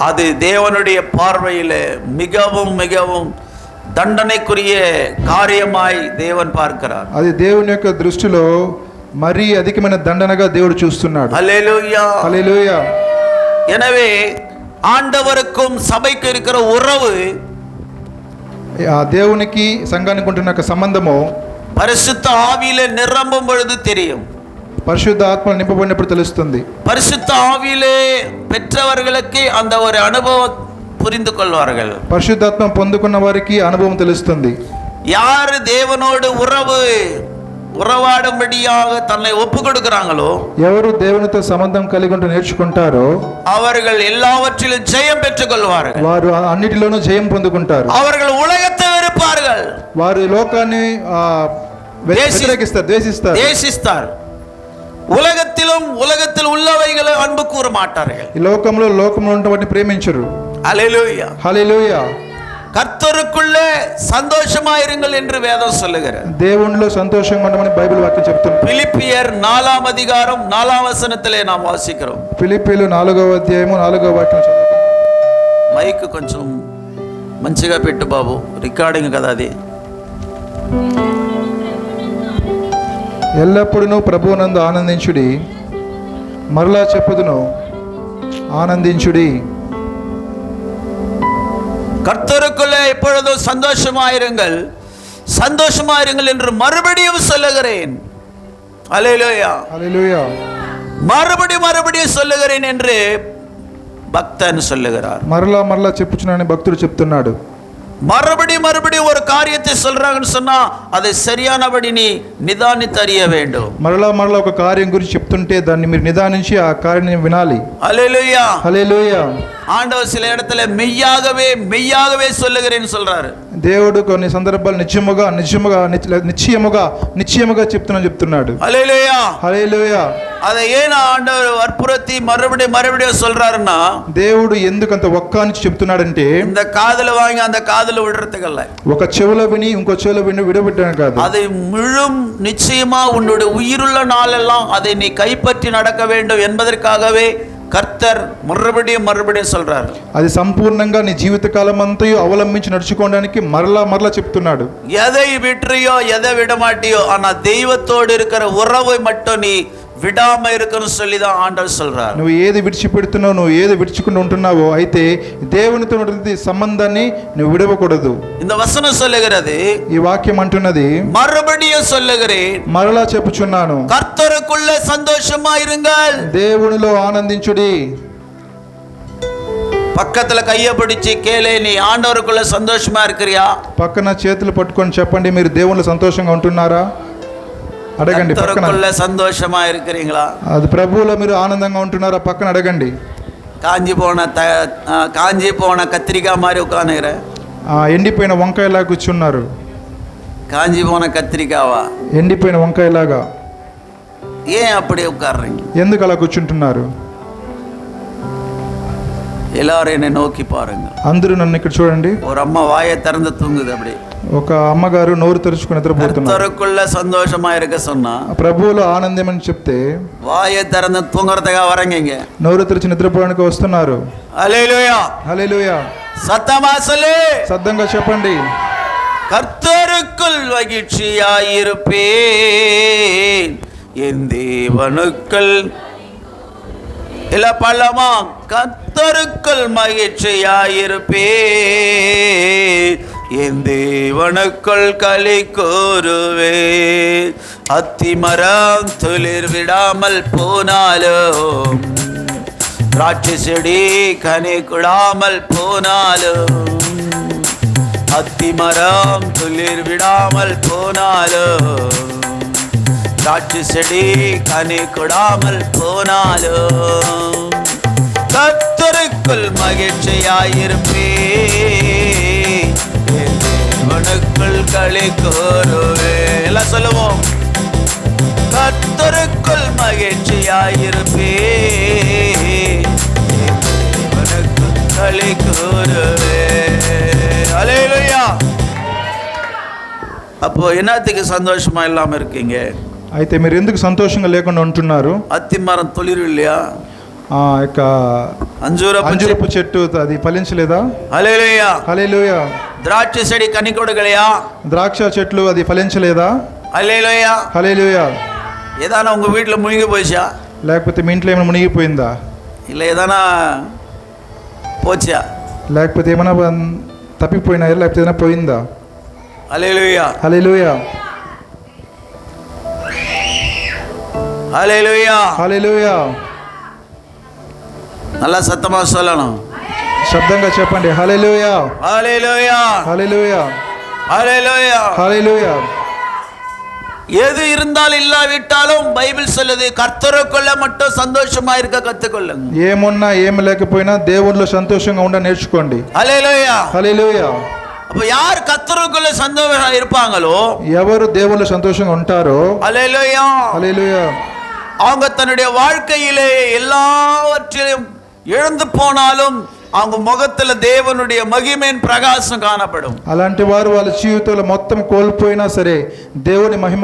அது தேவனுடைய பார்வையில் மிகவும் மிகவும் దండనకుரிய కార్యమాయి దేవుని பார்க்கிறார். అది దేవుని యొక్క దృష్టిలో మరీ అధికమైన దండనగా దేవుడు చూస్తున్నాడు. హల్లెలూయా హల్లెలూయా. எனவே ஆண்டவருக்கும் சபைக்கு இருக்கிற உறவு, ఆ దేవునికి సంఘానికి ఉంటున్న సంబంధము పరిశుద్ధ ఆవిలో నిరంబం పొழுது தெரியும். పరిశుద్ధ ఆత్మ నింపబడినప్పుడు తెలుస్తుంది. పరిశుద్ధ ఆవిలో பெற்றவர்களுக்கு அந்த ஒரு அனுபவம் புரிந்து கொள்வார்கள். పరిశుద్ధాత్మ పొందుకున్న వారికి అనుభవం తెలుస్తుంది. யார் தேவனோடு உறவாடும்படியாக தன்னை ஒப்பு கொடுக்கிறாங்களோ, ఎవరు దేవునితో సంబంధం కలిగి ఉంటూ నేర్చుకుంటారో அவர்கள் எல்லாவற்றிலும் ஜெயம் பெற்றுக் கொள்வார்கள். వారు అన్నిటిలోనూ జయం పొందుకుంటారు. அவர்கள் உலகத்தை வெறுப்பார்கள். వారు లోకాన్ని వ్యతిరేకిస్తారు, ద్వేషిస్తారు. உலகத்தில் உள்ளவைகளை அன்பு கூற மாட்டார்கள். ఈ లోకంలో ఉన్నటువంటి ప్రేమించరు. ஹல்லேலூயா హల్లెలూయా. கர்த்தருக்குள்ளே சந்தோஷமாயிருங்கள் என்று வேதம் சொல்லுகிறது. దేవునిలో సంతోషంగా ఉండమని బైబిల్ వాక్యం చెప్తుంది. பிலிப்பியர் 4వ அதிகாரம் 4వ వచనத்திலே நாம் వాసిக்கிறோம். ఫిలిప్పీలు 4వ అధ్యాయము 4వ వాక్యం చదువుతాం. మైక్ కొంచెం మంచిగా పెట్టు బాబు, రికార్డింగ్ కదా అది. ఎల్లప్పుడూ ప్రభువునందు ఆనందించుడి, మరలా చెప్పుదును ఆనందించుడి. கர்த்தருக்குள்ளே எப்பொழுதும் சந்தோஷமாயிருங்கள் என்று மறுபடியும் சொல்லுகிறேன். ஹல்லேலூயா హల్లెలూయా. மறுபடியும் சொல்லுகிறேன் என்று பக்தன் சொல்லுகிறார். మరలా చెప్పుచున్నానని భక్తుడు చెప్తున్నాడు. மறுபடியும் ஒரு காரியத்தை சொல்றாங்கன்னு சொன்னா அதை சரியானபடி நீ நிதானித்து அறிய வேண்டும். మరలా ఒక కార్యం గురించి చెప్తుంటే దాన్ని మీరు నిదానించి ఆ కార్యాన్ని వినాలి. హల్లెలూయా హల్లెలూయా. ஆண்டவர் சில இடத்துல மெய்யாகவே சொல்லுகிறேன்னு சொல்றாரு. దేవుడు కొన్ని సందర్భాలు నిశ్చయముగా చెప్తున్నాడు. హల్లెలూయా హల్లెలూయా. அதை ஏன் ஆண்டவர் வற்புறுத்தி மறுபடியும் சொல்றாருன்னா, దేవుడు ఎందుకంత ఒక్కానిచ్చి చెప్తున్నాడంటే இந்த காதுல வாங்கி அந்த காதுல விடுறதுக்கல்ல, ఒక చెవులో విని ఇంకో చెవులో విని విడబెట్టడం కాదు. அதை முழு நிச்சயமா உன்னுடைய உயிருள்ள நாளெல்லாம் அதை நீ கைப்பற்றி நடக்க வேண்டும் என்பதற்காகவே கர்த்தர் மறுபடியும் சொல்றாரு. అది సంపూర్ణంగా నీ జీవితకాలం అంతయు అవలంబించి నడుచుకోవడానికి మరలా చెప్తున్నాడు. எதை விட்டுறியோ எதை விடமாட்டியோ, ஆனா தெய்வத்தோடு இருக்கிற உறவை மட்டும் நீ விடாம இருக்கணும் சொல்லிதான் ஆண்டவர் சொல்றார். నువ్వు ఏది విడిచిపెడుతున్నావు, నువ్వు ఏది విడిచుకుంటూ ఉంటున్నావో అయితే దేవునితో ఉన్నటువంటి సంబంధాన్ని నువ్వు విడవకూడదు. இந்த వచనం சொல்லுகிறது, ఈ వాక్యం అంటున్నది, மறுபடியும் சொல்லுகிறேன், మరలా చెప్పుచున్నాను, கர்த்தருக்குள்ள சந்தோஷமா இருங்கள், దేవునిలో ఆనందించుడి. பக்கத்துல கைய பிடிச்சு கேளே, நீ ஆண்டவருக்குள்ள சந்தோஷமா இருக்கிறியா? పక్కన చేతులు పట్టుకొని చెప్పండి, మీరు దేవునిలో సంతోషంగా ఉంటున్నారా? అడగండి. పక్కన సంతోషமா இருக்கிறீங்களா? అది ప్రభువులో మీరు ఆనందంగా ఉంటున్నారా? పక్కన అడగండి. కాంజీ పోన కత్తిరికాయ మారి ఉకానేర, ఎండిపోయిన వంకాయలా కూర్చున్నారు. కాంజీ పోన కత్తిరికావా? ఎండిపోయిన వంకాయలాగా. ஏன் அப்படி உட்கார்றீங்க? ఎందుకు అలా కూర్చుంటున్నారు? எல்லாரும் என்னை நோக்கி பாருங்க. అందరూ నన్ను ఇక్కడ చూడండి. ஒரு அம்மா வாயை திறந்து தூங்குது. அப்படி ఒక అమ్మగారు నోరు తెరుచుకుని నిద్రపోతున్నారు. கர்த்தருக்குள்ள சந்தோஷமா இருக்க சொன்னா, ప్రభువులో ఆనందం అని చెప్తే வாயை திறந்து தூங்குறதுக்காக வரீங்க, నోరు తెరిచి నిద్రపోవడానికి వస్తున్నారు. హల్లెలూయా హల్లెలూయా. சத்தமா சொல்லு, సద్దంగా చెప్పండి. கர்த்தருக்குள் மகிழ்ச்சியாயிருப்பேன், என் தேவனுக்குள் இல்ல பள்ளமா, கர்த்தருக்குள் மகிழ்ச்சியாயிருப்பேன், என் தேவனுக்குள் களி கூறுவேன். அத்திமரம் துளிர் விடாமல் போனாலும், திராட்சை செடி கனி கொடாமல் போனாலும், அத்திமரம் துளிர் விடாமல் போனாலும், திராட்சை செடி கனி கொடாமல் போனாலும், கர்த்தருக்குள் மகிழ்ச்சியாயிருப்பேன், தேவனுக்குள் களி கூறுவேன். எல்லாம் சொல்லுவோம், கர்த்தருக்குள் மகிழ்ச்சியாயிருப்பேன், தேவனுக்குள் களி கூறுவேன். ஹல்லேலூயா. அப்போ என்னத்துக்கு சந்தோஷமா இல்லாம இருக்கீங்க? అయితే మీరు ఎందుకు సంతోషంగా లేకుండా ఉంటున్నారు? అత్తి మరం తొలిరు இல்லையா? ఆ ఆ యొక్క అంజూరపు అంజూరపు చెట్టు అది ఫలించలేదా? హల్లెలూయా. హల్లెలూయా. திராட்சை செடி கனி கொடுக்கலையா? ద్రాక్ష చెట్లు అది ఫలించలేదా? హల్లెలూయా. హల్లెలూయా. ఏదైనా உங்க வீட்டில் మునిగి పోయిச்சா? లేకపోతే మీ ఇంట్లో ఏమైనా మునిగిపోయిందా? இல்லை ఏదైనా పోచా? లేకపోతే ఏమైనా తప్పిపోయినాయా? లేకపోతే ఏదైనా పోయిందా? హల్లెలూయా. హల్లెలూయా. హల్లెలూయా. హల్లెలూయా. நல்லா சத்தமா சொல்லணும். శబ్దంగా చెప్పండి. హల్లెలూయా. ஹalleluya. హల్లెలూయా. ஹalleluya. హల్లెలూయా. எது இருந்தாலும் இல்லாவிட்டாலும் பைபிள் சொல்லுது கர்த்தருக்குள்ள மட்டும் சந்தோஷமா இருக்க கத்துக்கொள்ளுங்க. ఏమున్నా ఏమి లేకపోయినా దేవునిలో సంతోషంగా ఉండ నేర్చుకోండి. ஹalleluya. హల్లెలూయా. அப்ப யார் கர்த்தருக்குள்ள சந்தோஷமா இருப்பாங்களோ, ఎవరు దేవునిలో సంతోషంగా ఉంటారో, ஹalleluya, హల్లెలూయా, அவங்க தன்னுடைய வாழ்க்கையிலே எல்லாவற்றையும் இழந்து போனாலும் அவங்க ముఖத்துல దేవునుடைய మహిమేన్ ప్రకాశం కానపடும். అలాంటి వారు వాళ్ళ జీవితంలో మొత్తం కోల్పోయినా సరే దేవుని మహిమ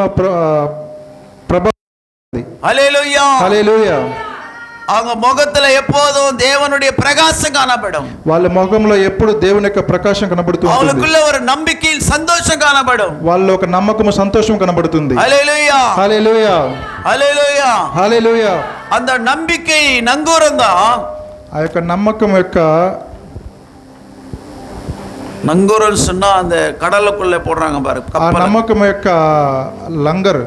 ప్రభావం. హల్లెలూయా. హల్లెలూయా. அவங்க ముఖத்துல எப்போதும் தேவனுடைய பிரகாசம் காணப்படும். వాళ్ళ ముఖంలో ఎప్పుడు దేవుని యొక్క ప్రకాశం కనబడుతూ ఉంటుంది. அவங்களுக்குள்ள ஒரு நம்பிக்கையில் சந்தோஷம் காணப்படும். వాళ్ళలో ఒక నమ్మకము సంతోషం కనబడుతుంది. హల్లెలూయా. హల్లెలూయా. హల్లెలూయా. హల్లెలూయా. அந்த நம்பிக்கை நங்கூரம் தான். ఆ యొక్క నమ్మకం యొక్క நங்கூரம் சொன்னா அந்த கடலுக்குள்ள போடுறாங்க பாரு. ఆ నమ్మకం యొక్క లంగర్.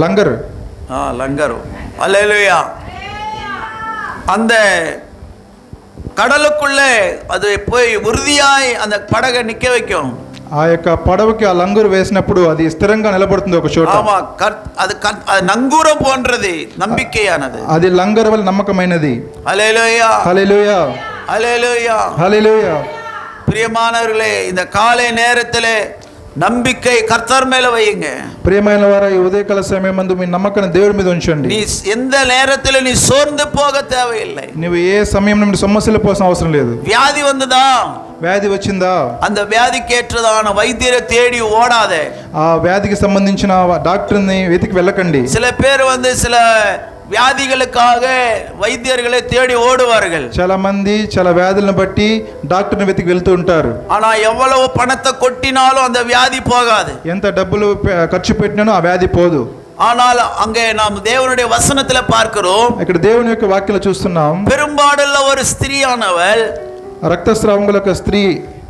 లంగర్. లంగరు. ஹல்லேலூயா. அந்த கடலுக்குள்ளே அது போய் உறுதியாய் அந்த படகை நிக்க வைக்கும். ఆ యొక్క పడవకి ఆ లంగరు వేసినప్పుడు అది స్థిరంగా నిలబడుతుంది ఒక చోట. ஆமா, அது நங்கூரம் போன்றது, நம்பிக்கையானது. అది లంగరు వల్ల నమ్మకమైనది. ஹல்லேலூயா. హల్లెలూయా. ஹல்லேலூயா. హల్లెలూయా. பிரியமானவர்களே, இந்த காலை நேரத்திலே நம்பிக்கை கர்த்தர் மேல வையுங்க. ప్రియమైన వారా, ఈ ఉదయకాల సమయమందు మీ నమ్మకాన్ని దేవుడి మీద ఉంచండి. நீ எந்த நேரத்திலும் நீ சோர்ந்து போக தேவையில்லை. నువ్వు ఏ సమయం నుండి సమస్యలు పోసిన అవసరం లేదు. வியாதி வந்ததா? వ్యాధి వచ్చిందా? அந்த வியாதிக்கேற்றதான வைத்தியரை தேடி ஓடாதே. ఆ వ్యాధికి సంబంధించిన డాక్టర్ని వెతికి వెళ్ళకండి. சில பேர் சில வியாதிகளுக்காக வைத்தியர்களை தேடி ஓடுவார்கள். చాలా మంది చాలా వ్యాధులను బట్టి డాక్టర్ని వెతికి వెళ్తూ ఉంటారు. ஆனா எவ்வளவு பணத்தை கொட்டினாலும் அந்த வியாதி போகாது. ఎంత డబ్బులు ఖర్చు పెట్టినానో ఆ వ్యాధి పోదు. ஆனால் அங்கே நாம் தேவனுடைய வசனத்துல பார்க்கிறோம். ఇక్కడ దేవుని యొక్క వాక్యాలు చూస్తున్నాం. பெரும்பாடுள்ள ஒரு ஸ்திரீயானவள், రక్తస్రావం గల ఒక స్త్రీ,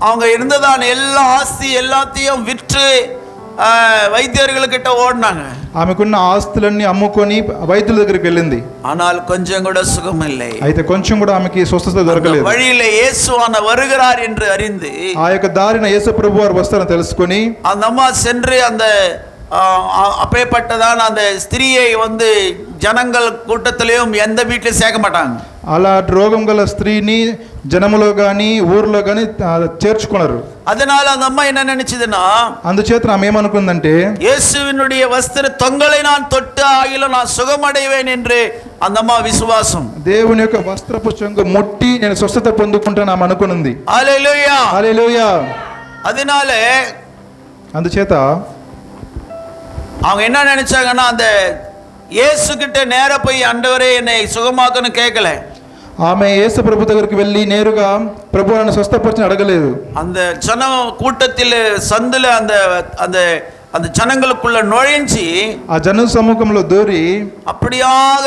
அவங்க இருந்ததான எல்லா ஆஸ்தி எல்லாத்தையும் விற்று வைத்தியர்கள்கிட்ட ஓடினாங்க. ఆమెకున్న ఆస్తులన్నీ అమ్ముకొని వైద్యుల దగ్గరికి వెళ్ళింది. ஆனால் கொஞ்சம் கூட சுகம் இல்லை. అయితే కొంచెం కూడా ఆమెకి స్వస్థత దొరకలేదు. வழியில இயேசுவான வருகிறார் என்று அறிந்து, ఆ యొక్క దారిన యేసు ప్రభు వారు వస్తారని తెలుసుకొని அந்த அம்மா சென்று அந்த அப்பேற்பட்டதான அந்த ஸ்திரீயை ஜனங்கள் கூட்டத்திலையும் எந்த வீட்டிலும் சேர்க்க மாட்டாங்க. అలా రోగం గల స్త్రీని జనములో గాని ఊర్లో గాని చేర్చుకున్నారు. அதனால அந்த அம்மா என்ன நினைச்சதுன்னா, అందుచేత ఆమె ఏమనుకుందంటే, இயேசுவினுடைய வஸ்திர தொங்கலை நான் தொட்டு ஆகிலும் நான் சுகமடைவேன் என்று அந்த అమ్మ విశ్వాసం. దేవుని యొక్క వస్త్రపు చెంగు ముట్టి నేను స్వస్థత పొందుకుంటాను ఆమె అనుకున్నది. హల్లెలూయా. హల్లెలూయా. அதனால అందుచేత அவங்க என்ன நினைச்சாங்கன்னா, அந்த இயேசு கிட்ட நேர போய் ஆண்டவரே என்னை சுகமாக்கணும் கேட்கல. ఆమె యేసు ప్రభు దగ్గరికి వెళ్ళి నేరుగా ప్రభు నన్ను స్వస్థపరచని అడగలేదు. அந்த ஜன கூட்டத்தில் சந்துல அந்த அந்த அந்த ஜனங்களுக்குள்ள நுழைஞ்சி ఆ జన సమూహంలో దూరి அப்படியாக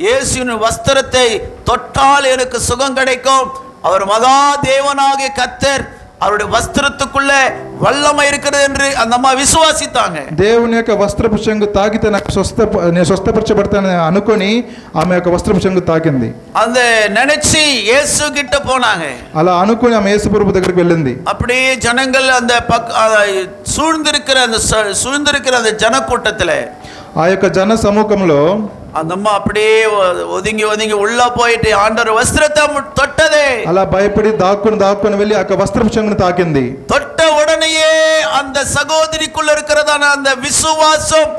இயேசுவின் வஸ்திரத்தை தொட்டால் எனக்கு சுகம் கிடைக்கும், அவர் மகா தேவனாகிய கர்த்தர் அவருடைய వస్త్రத்துக்குள்ள வல்லமை இருக்கிறது என்று அந்த అమ్మ విశ్వాసితాங்க. దేవుని యొక్క వస్త్రపు చెంగు తాకితే నాకు నేను స్వస్థపరచబడతానని అనుకొని ఆమె యొక్క వస్త్రపు చెంగు తాకింది. அந்த நினைச்சு இயேசு கிட்ட போனாங்க. అలా అనుకొని ఆమె యేసు ప్రభు దగ్గరికి వెళ్ళింది. அப்படியே ஜனங்கள் அந்த சூழ்ந்திருக்கிற அந்த ஜன கூட்டத்துல ఆ యొక్క జన సమూహంలో அந்த அம்மா அப்படியே ஒதுங்கி ஒதுங்கி உள்ள போயிட்டு ஆண்டவர் வஸ்திரத்தை தொட்டதே. అలా భయపడి దాక్కుని వెళ్ళి ఆ వస్త్రపు చెంగును తాకింది. தொட்ட உடனேயே அந்த சகோதரிக்குள்ள இருக்கிறதான அந்த விசுவாசம்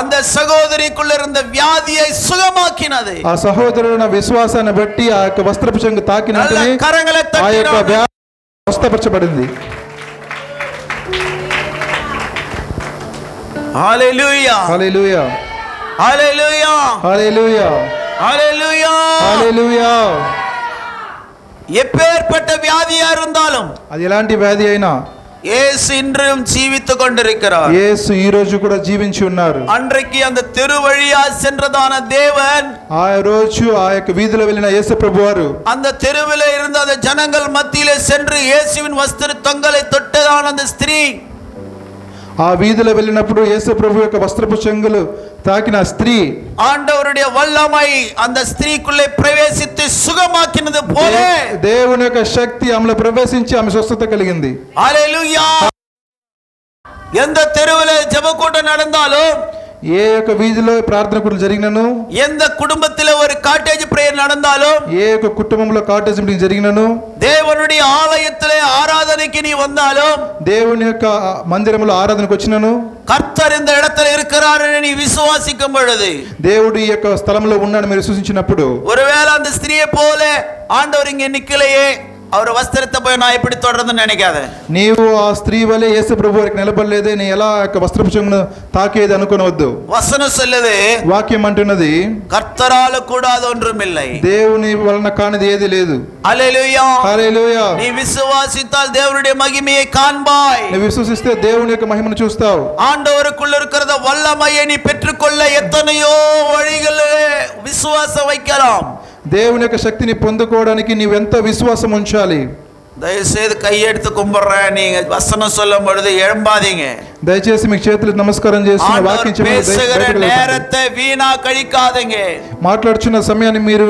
அந்த సహోదరికుள்ள இருந்த வியாதியை சுகமாக்கினது. ఆ సహోదరుల విశ్వాసాన్ని బట్టి ఆ యొక్క వస్త్రపు చెంగు తాకిన వెంటనే ఆ యొక్క వ్యాధి స్వస్థపరచబడింది. హల్లెలూయా. హల్లెలూయా. హల్లెలూయా. హల్లెలూయా. ஹalleluya. హల్లెలూయా. எப்பேற்பட்ட வியாதியா இருந்தாலும் అది ఎలాంటి వ్యాధి అయినా இயேசு இன்றும் ஜீவித்துக் கொண்டிருக்கிறார். యేసు ఈ రోజు కూడా జీవించి ఉన్నారు. அன்றைக்கு அந்த தெரு வழியா சென்றதான தேவன் ఆ రోజు ఆ యొక్క వీధిలో వెళ్ళిన యేసు ప్రభువారు அந்த தெருவிலே இருந்த அந்த ஜனங்கள் மத்தியிலே சென்று இயேசுவின் வஸ்திர தொங்கலை தொட்டதான அந்த ஸ்திரீ, ఆ వీధిలో వెళ్ళినప్పుడు యేసు ప్రభు యొక్క వస్త్రపు చెంగులు తాకిన స్త్రీ ஆண்டவருடைய வல்லமை அந்த ஸ்திரீக்குள்ளே பிரவேசித்து சுகமாக்கினது போல దేవుని యొక్క శక్తి ఆమెలో ప్రవేశించి ఆమె స్వస్థత కలిగింది. ஹalleluya. எந்த தெருவிலே ஜெபக்கூட்டம் நடந்தாலும், ఏ యొక్క వీధిలో ప్రార్థన కూడా జరిగినను, எந்த குடும்பத்திலே ஒரு காட்டேஜ் பிரேயர் நடந்தாலும், ఏ యొక్క కుటుంబంలో కాటేజ్ మీటింగ్ జరిగినను, தேவனுடைய ஆலயத்திலே ஆராதனைக்கு நீ வந்தாலும், దేవుని యొక్క మందిరంలో ఆరాధనకు వచ్చినను, கர்த்தர் இந்த இடத்துல இருக்கிறார் என்று நீ விசுவாசிக்கும் பொழுது, దేవుడు ఈ యొక్క స్థలంలో ఉన్నాడు మీరు విశ్వసించినప్పుడు, ஒருவேளை அந்த ஸ்திரியை போல ஆண்டவர் இங்கே நிக்கலையே, அவர் வஸ்திரத்தை போய் நான் எப்படி தொடர்றதுன்னு நினைக்காத. నీవు ఆ స్త్రీ వలె యేసు ప్రభు వారికి నిలబడలేదే, నీ ఎలా యొక్క వస్త్రపు చెంగును తాకేది అనుకోనవద్దు. வசனம் சொல்லுது, వాక్యం అంటున్నది கர்த்தரால கூடாத ஒன்றும் இல்லை. దేవుని వలన కానిది ఏది లేదు. ஹalleluya. హల్లెలూయా. நீ விசுவாசித்தால் தேவனுடைய மகிமையை காண்பாய். నువ్వు విశ్వసిస్తే దేవుని యొక్క మహిమను చూస్తావు. ஆண்டவருக்குள்ள இருக்கிறத வல்லமையை நீ பெற்றுக்கொள்ள எத்தனையோ வழிகளிலே விசுவாசம் வைக்கலாம். దేవుని యొక్క శక్తిని పొందుకోవడానికి నీవెంత విశ్వాసం ఉంచాలి. தயவுசெய்து கையெடுத்து கும்பிடுறேன், நீங்க வசனம் சொல்லும் பொழுது எழும்பாதீங்க. దయచేసి మీకు చేతులకు నమస్కారం చేసి వాక్యం பேசுகிற நேரத்தை வீணா கழிக்காதீங்க. మాట్లాడుచున్న సమయాన్ని మీరు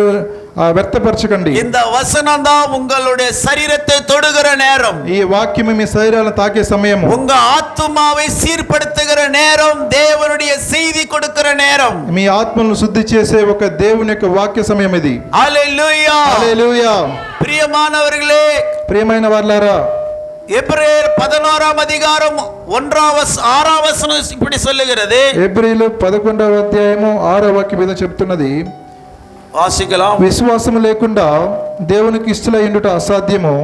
వ్యర్థపరచకండి. இந்த வசனம் தான் உங்களுடைய சரீரத்தை தொடுகிற நேரம். ఈ వాక్యం మీ శరీరాలను తాకే సమయం, உங்க ஆத்துமாவை சீர்படுத்துகிற நேரம், தேவனுடைய செய்தி கொடுக்கிற நேரம், మీ ఆత్మను శుద్ధి చేసే ఒక దేవుని యొక్క వాక్య సమయం ఇది. ஹalleluya. హల్లెలూయా. பிரியமானவர்களே, ప్రియమైన వారలారా, எபிரேயர் 11ஆம் அதிகாரம் 6ஆம் வசனம் இப்படி சொல்லுகிறது. హెబ్రీయులు 11వ అధ్యాయము 6వ వాక్యం మీద చెప్తున్నది, வாசிக்கலாம். విశ్వాసం లేకుండా దేవునికి ఇష్టలయ్యుండుట అసాధ్యము.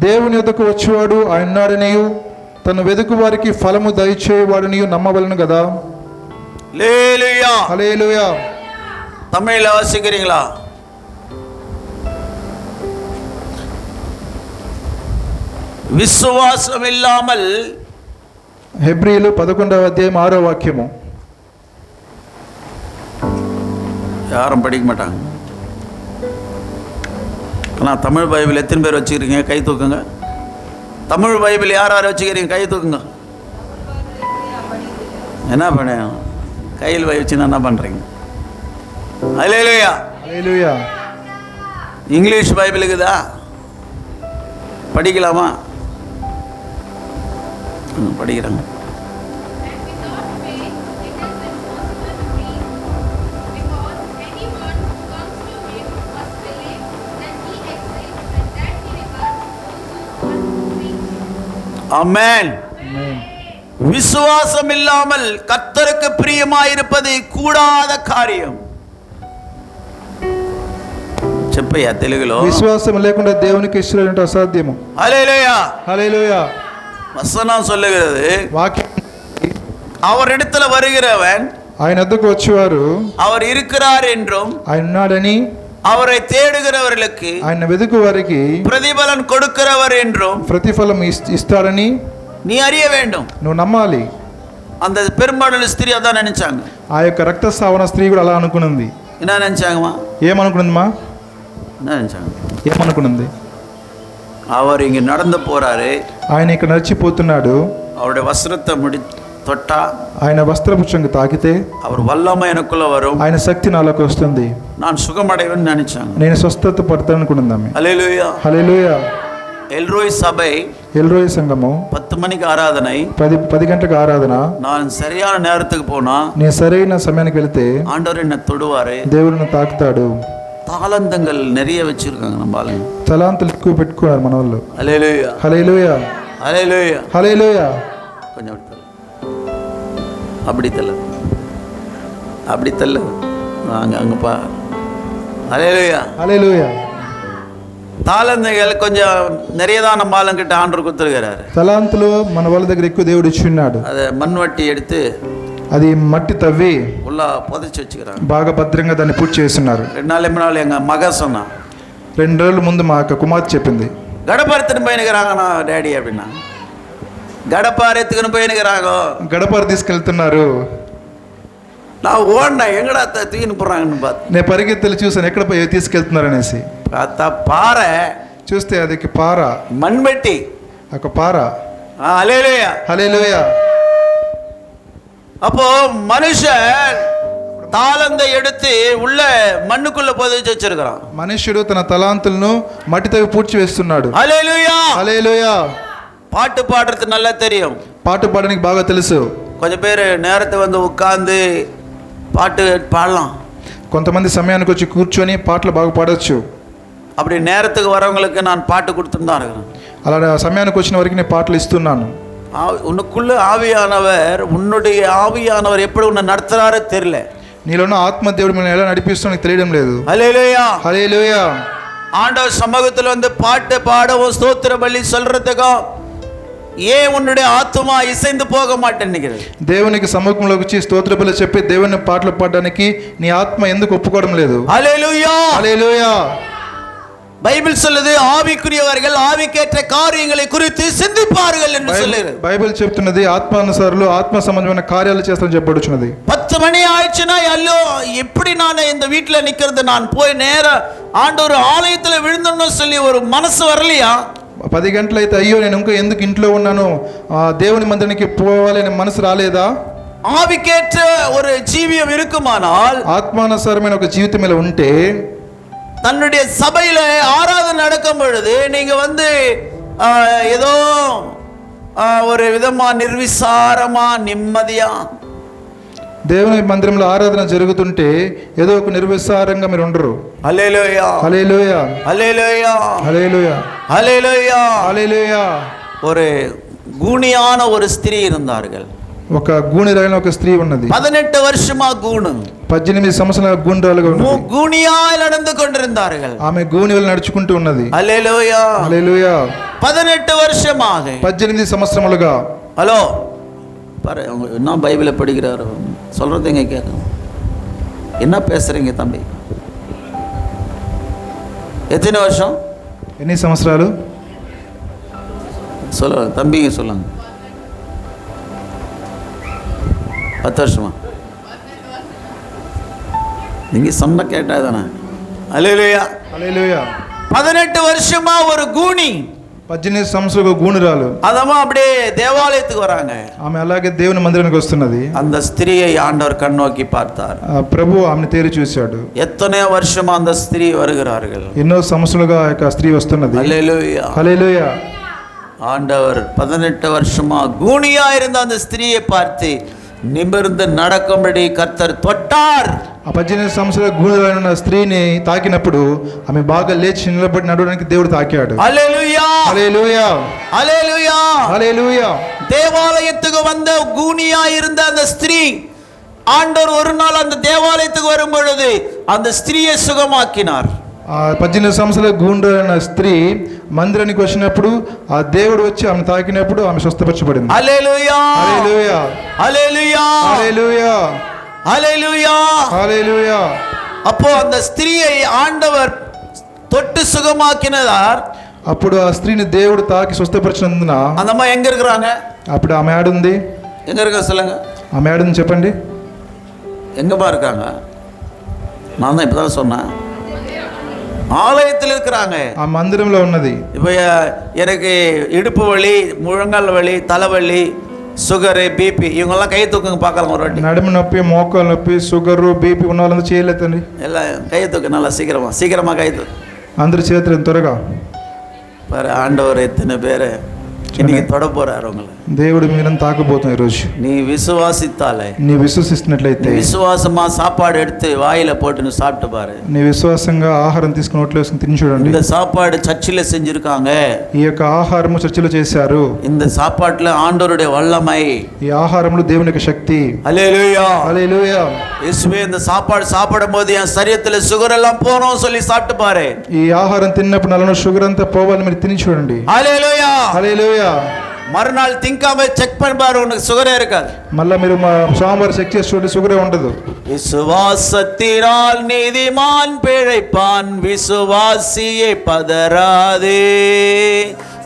దేవుని యొద్దకు వచ్చేవాడు ఆయన్నాడనియు తను వెదుకు వారికి ఫలము దయచేవాడనియు నమ్మవలను కదా. ஹல்லேலூயா. హల్లెలూయా. தமிழ்ல வாசிக்கிறீங்களா? விசுவாசம் இல்லாமல், హెబ్రీయులు 11వ అధ్యాయం 6వ వాక్యము. யாரும் படிக்க மாட்டாங்க. ஆனால் தமிழ் பைபிள் எத்தனை பேர் வச்சுக்கிறீங்க? கை தூக்குங்க. தமிழ் பைபிள் யார் யார் வச்சுக்கிறீங்க? கை தூக்குங்க. என்ன பண்ண கையில் வச்சுன்னா என்ன பண்ணுறீங்க? ஹல்லேலூயா. హల్లెలూయా. இங்கிலீஷ் பைபிளுக்குதா? படிக்கலாமா? படிக்கிறாங்க. ஆமென். விசுவாசம் இல்லாமல் கர்த்தருக்கு பிரியமாயிருப்பது கூடாத காரியம். చెప్పయ్యా తెలుగులో. విశ్వాసం లేకుండా దేవునికి ఇష్టలైనట అసాధ్యము. ஹல்லேலூயா. హల్లెలూయా. வசனம் சொல்லுகிறது, వాక్యం அவர் இடத்துல வருகிறவன் ఆయన వద్దకు వచ్చేవారు அவர் இருக்கிறார் என்றும், ఆయన ఉన్నాడని, அவரை தேடுகிறவர்களுக்கு ఆయన వెదుకు వారికి பிரதிபலன் கொடுக்கிறவர் என்றும் ప్రతిఫలం ఇస్తాడని நீ அறிய வேண்டும். నువ్వు నమ్మాలి. அந்த பெரும்பாலான ஸ்திரீ அதான் நினைச்சாங்க. ఆ యొక్క రక్తస్రావణ స్త్రీ కూడా అలా అనుకున్నది. என்ன நினைச்சாங்கம்மா? ఏమనుకున్నదమ్మా? என்ன நினைச்சாங்க? ఏమనుకున్నది? அவர் இங்க நடந்து போறாரு, ఆయన ఇక్కడ నడిచిపోతున్నాడు, அவருடைய వస్త్రத்தை தொட்டா ఆయన వస్త్రపు చెంగు తాకితే அவர் వల్లமை எனக்குள்ள வரும், ఆయన శక్తి నాలోకి వస్తుంది, நான் సుఖమடைவேன்னு நினைச்சாங்க. నేను స్వస్థత పడతాను అనుకున్నదామె. ஹல்லேலூயா. హల్లెలూయా. எல்ரோய் சபை ఎల్రోయి సంఘము 10 మணிக்கு ఆరాధனை. 10 గంటలకు ఆరాధన. நான் சரியான நேரத்துக்கு போனா నేను సరైన సమయానికి వెళితే ஆண்டவர் என்ன தொடுவாரு. దేవుడిని తాకుతాడు. தாளந்தங்கள் நிறைய வச்சிருக்காங்க நம்ம ஆளுங்க. తలాంతులు ఎక్కువ పెట్టుకున్నారు మన వాళ్ళు. ஹல்லேலூயா. హల్లెలూయా. ஹல்லேலூயா. హల్లెలూయా. கொஞ்சம் அப்படி தள்ள, அப்படி தள்ள, அங்கப்பா. ஹல்லேலூயா. హల్లెలూయా. தாளந்துகள் கொஞ்சம் நிறைய தான் நம்ம ஆளுங்கிட்ட ஆண்டவர் கொடுத்துருக்கிறாரு. తలాంతులు మన వాళ్ళ దగ్గర ఎక్కువ దేవుడు ఇచ్చి ఉన్నాడు. அதை மண்வட்டி எடுத்து అది మట్టి తవ్వి உள்ள புதைச்சி வச்சுக்கிறாங்க. బాగా భద్రంగా దాన్ని పూర్తి చేస్తున్నారు. 2 நாள் 3 நாள் எங்கள் மக சொன்னா, 2 రోజుల ముందు మా యొక్క కుమార్తె చెప్పింది, గడపరెత్తుని పోయినகிறாங்க నా డాడీ அப்படின்னா. గడపారెత్తుకుని పోయినகிறாங்க, గడపర తీసుకెళ్తున్నారు. நான் ஓடினேன், எங்கடா தூக்கின்னு போடுறாங்கன்னு பார்த்து. నేను పరిగెత్తులు చూసాను ఎక్కడ పోయి తీసుకెళ్తున్నారు అనేసి. பார்த்தா பாறை, చూస్తే అది పార, மண்வெட்டி. ఒక పార. அல்லேலூயா. హల్లెలూయా. அப்போ மனுஷன் தாளந்தை எடுத்து உள்ள மண்ணுக்குள்ள புதைச்சு வச்சிருக்கிறான். మనుష్యుడు తన తలాంతులను మట్టితో పూడ్చి వేస్తున్నాడు. அல்லேலூயா. హల్లెలూయా. பாட்டு பாடுறது நல்லா தெரியும், పాట పాడడానికి బాగా తెలుసు. கொஞ்சம் பேர் நேரத்தை வந்து உட்கார்ந்து பாட்டு பாடலாம். కొంతమంది సమయానికి వచ్చి కూర్చొని పాటలు బాగా పాడవచ్చు. அப்படி நேரத்துக்கு வரவங்களுக்கு நான் பாட்டு கொடுத்துட்டு தான் இருக்கிறேன். అలా సమయానికి వచ్చిన వరకు నేను పాటలు ఇస్తున్నాను. உனக்குள்ள ஆவியானவர், உன்னுடைய ஆவியானவர் எப்படி உன்னை நடத்துறாரோ தெரியல. నీలోన్న ఆత్మ దేవుడు మిమ్మల్ని ఎలా నడిపిస్తున్నా నీకు తెలియడం లేదు. ஹல்லேலூயா. హల్లెలూయా. ஆண்டவர் சமூகத்தில் வந்து பாட்டு பாடவும் ஸ்தோத்திர பலி சொல்றதுக்கும் ஏன் உன்னுடைய ஆத்மா இசைந்து போக மாட்டேன்னுகிறது? దేవునికి సముఖంలోకి వచ్చి స్తోత్ర బలి చెప్పి దేవుని పాటలు పాడడానికి నీ ఆత్మ ఎందుకు ఒప్పుకోవడం లేదు? ஹல்லேலூயா. హల్లెలూయా. பைபிள் சொல்லுது, ஆவிக்குரியவர்கள் ஆவிக்கேற்ற காரியங்களை குறித்து சிந்திப்பார்கள் என்று சொல்லுது. బైబిల్ చెప్తున్నది ఆత్మానుసారులు ఆత్మ సంబంధమైన కార్యాలు చేస్తారని చెప్పబడుచున్నది. 10 மணி ஆயிடுச்சுன்னா ஐயோ எப்படி நான் இந்த வீட்டில் நிற்கிறது, நான் போய் நேர ஆண்டவர் ஆலயத்தில் விழுந்தோன்னு சொல்லி ஒரு மனசு வரலையா? 10 గంటలైతే అయ్యో నేను ఇంకా ఎందుకు ఇంట్లో ఉన్నాను, దేవుని మందిరానికి పోవాలనే మనసు రాలేదా? ஆவிக்கேற்ற ஒரு ஜீவியம் இருக்குமானால், ఆత్మానుసారమైన ఒక జీవితం ఇలా ఉంటే, தன்னுடைய சபையில ஆராதனை நடக்கும் பொழுது நீங்க வந்து ஏதோ ஒரு விதமா நிர்விசாரமா நிம்மதியா, దేవుని మందిరంలో ఆరాధన జరుగుతుంటే ఏదో ఒక నిర్విసారంగా మీరు ఉండరు. హల్లెలూయా. హల్లెలూయా. హల్లెలూయా. హల్లెలూయా. హల్లెలూయా. హల్లెలూయా. ஒரு கூனியான ஒரு ஸ்திரீ இருந்தார்கள். ఒక గూనిరైన ఒక స్త్రీ ఉన్నది. 18 வருஷமா గూను, 18 సంవత్సరాల గూనిరాలుగా ఉన్నది. గూనియాய் நடந்து கொண்டிருந்தார்கள். ఆమె గూని వల్ల నడుచుకుంటూ ఉన్నది. హల్లెలూయా. హల్లెలూయా. 18 வருஷமாக, 18 సంవత్సరములుగా. ஹலோ பாரு, என்ன பைபிளை படிக்கிறாரோ சொல்றது எங்க கேட்கும், என்ன பேசுறீங்க தம்பி? எத்தனை வருஷம்? ఎన్ని సంవత్సరాలు? சொல்லுங்க தம்பிங்க, சொல்லுங்க. 10 வருஷமா? நீங்க சொன்ன கேட்டாதானே? ஹல்லேலூயா. హల్లెలూయా. 18 வருஷமா ஒரு கூனி, 18 సంవత్సరాలుగా గూనిరాలు. அதமா அப்படியே தேவாலயத்துக்கு வராங்க. ఆమె అలాగే దేవుని మందిరానికి వస్తున్నది. அந்த ஸ்திரியை ஆண்டவர் கண்ணோக்கி பார்த்தார். ప్రభు ఆమెను తేరి చూశాడు. எத்தனை வருஷமா அந்த ஸ்திரீ வருகிறார்கள்? ఎన్నో సంవత్సరాలుగా ఆ యొక్క స్త్రీ వస్తున్నది. ஹல்லேலூயா. హల్లెలూయా. ஆண்டவர் 18 வருஷமா கூனியா இருந்த அந்த ஸ்திரியை பார்த்து நிமிர்ந்து நடக்கும்படி கர்த்தர் தொட்டார். ఆ 18 సంవత్సరాల గూనిరైన స్త్రీని తాకినప్పుడు ఆమె బాగా లేచి నిలబడి నడవడానికి దేవుడు తాకాడు. ஹல்லேலூயா. హల్లెలూయా. ஹல்லேலூயா. హల్లెలూయా. தேவாலயத்துக்கு வந்த கூனியா இருந்த அந்த ஸ்திரீ, ஆண்டவர் ஒரு நாள் அந்த தேவாலயத்துக்கு வரும் பொழுது அந்த ஸ்திரியை சுகமாக்கினார். ఆ 18 సంవత్సరాల గూనిరైన స్త్రీ మందిరానికి వచ్చినప్పుడు ఆ దేవుడు వచ్చి ఆమె తాకినప్పుడు ఆమె స్వస్థపరచబడింది. హల్లెలూయా. హల్లెలూయా. హల్లెలూయా. హల్లెలూయా. ஹல்லேலூயா. హల్లెలూయా. அப்போ அந்த ஸ்திரியை ஆண்டவர் தொட்டு சுகமாக்கினார். అప్పుడు ఆ స్త్రీని దేవుడు తాకి స్వస్థపరిచినందున அந்த அம்மா எங்க இருக்கிறாங்க? అప్పుడు ఆమె ఆడుంది. எங்க இருக்க சொல்லுங்க. ఆమె ఆడుంది చెప్పండి. எங்கப்பா இருக்காங்க? நான் தான் இப்பதான் சொன்னேன், ஆலயத்தில் இருக்கிறாங்க. ఆ మందిరంలో ఉన్నది. இப்போ எனக்கு இடுப்பு வலி, முழங்கால் வலி, தலைவலி, சுகரு, பிபி, இவங்கெல்லாம் கை தூக்குங்க பார்க்கலாம் ஒரு வாட்டி. నడుము నొప్పి, మోకాలు నొప్పి, షుగరు, బీపీ ఉన్న వాళ్ళంతా చేయలేదండి. எல்லாம் கை தூக்கு, நல்லா சீக்கிரமா கை தூக்கு. అందరి చేతులు త్వరగా. பாரு, ஆண்டவர் எத்தனை பேர் இன்னைக்கு தொட போறாரு உங்களை. దేవుడు మీరని తాకబోతున్నా ఈరోజు. நீ விசுவாசித்தாலே, నీ విశ్వసిస్తున్నట్లయితే, விசுவாசமா சாப்பாடு எடுத்து வாயில போட்டு சாப்பிட்டு பாரு. నీ విశ్వాసంగా ఆహారం తీసుకుని నోట్లో వేసుకుని తిని చూడండి. இந்த சாப்பாடு சர்ச்சில் செஞ்சிருக்காங்க. ఈ యొక్క ఆహారము చర్చిలో చేశారు. இந்த சாப்பாட்டுல ஆண்டவருடைய வல்லமை, ఈ ఆహారంలో దేవుని యొక్క శక్తి. ஹல்லேலூயா. హల్లెలూయా. இயேசுவே, இந்த சாப்பாடு சாப்பிடும் போது என் சரீரத்துல சுகர் எல்லாம் போறோம் சொல்லி சாப்பிட்டு பாரு. ఈ ఆహారం తిన్నప్పుడు నాలో షుగర్ అంతా పోవాలి, మీరు తిని చూడండి. ஹல்லேலூயா. హల్లెలూయా. மறுநாள் திங்காம செக் பண்ணி பாரு, உனக்கு சுகரே இருக்காது. మళ్ళీ మీరు మా సోమవారం చెక్ చేసి చూడండి, షుగరే ఉండదు. விசுவாசத்தினால் நீதிமான் பிழைப்பான், விசுவாசியை பதறாதே.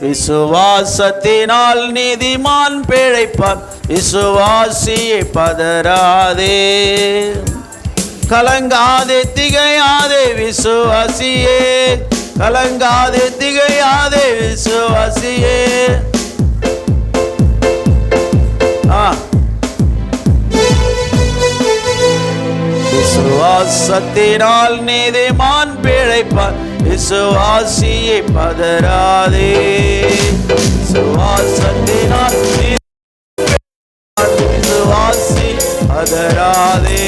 விசுவாசத்தினால் நீதிமான் பிழைப்பான், விசுவாசியை பதறாதே. கலங்காதே திகையாதே விசுவாசியே, கலங்காதே திகையாதே விசுவாசியே. விசுவாசத்தினால் நீதிமான் பிழைப்பான், விசுவாசியை பதறாதே. விசுவாசத்தினால் விசுவாசி பதறாதே.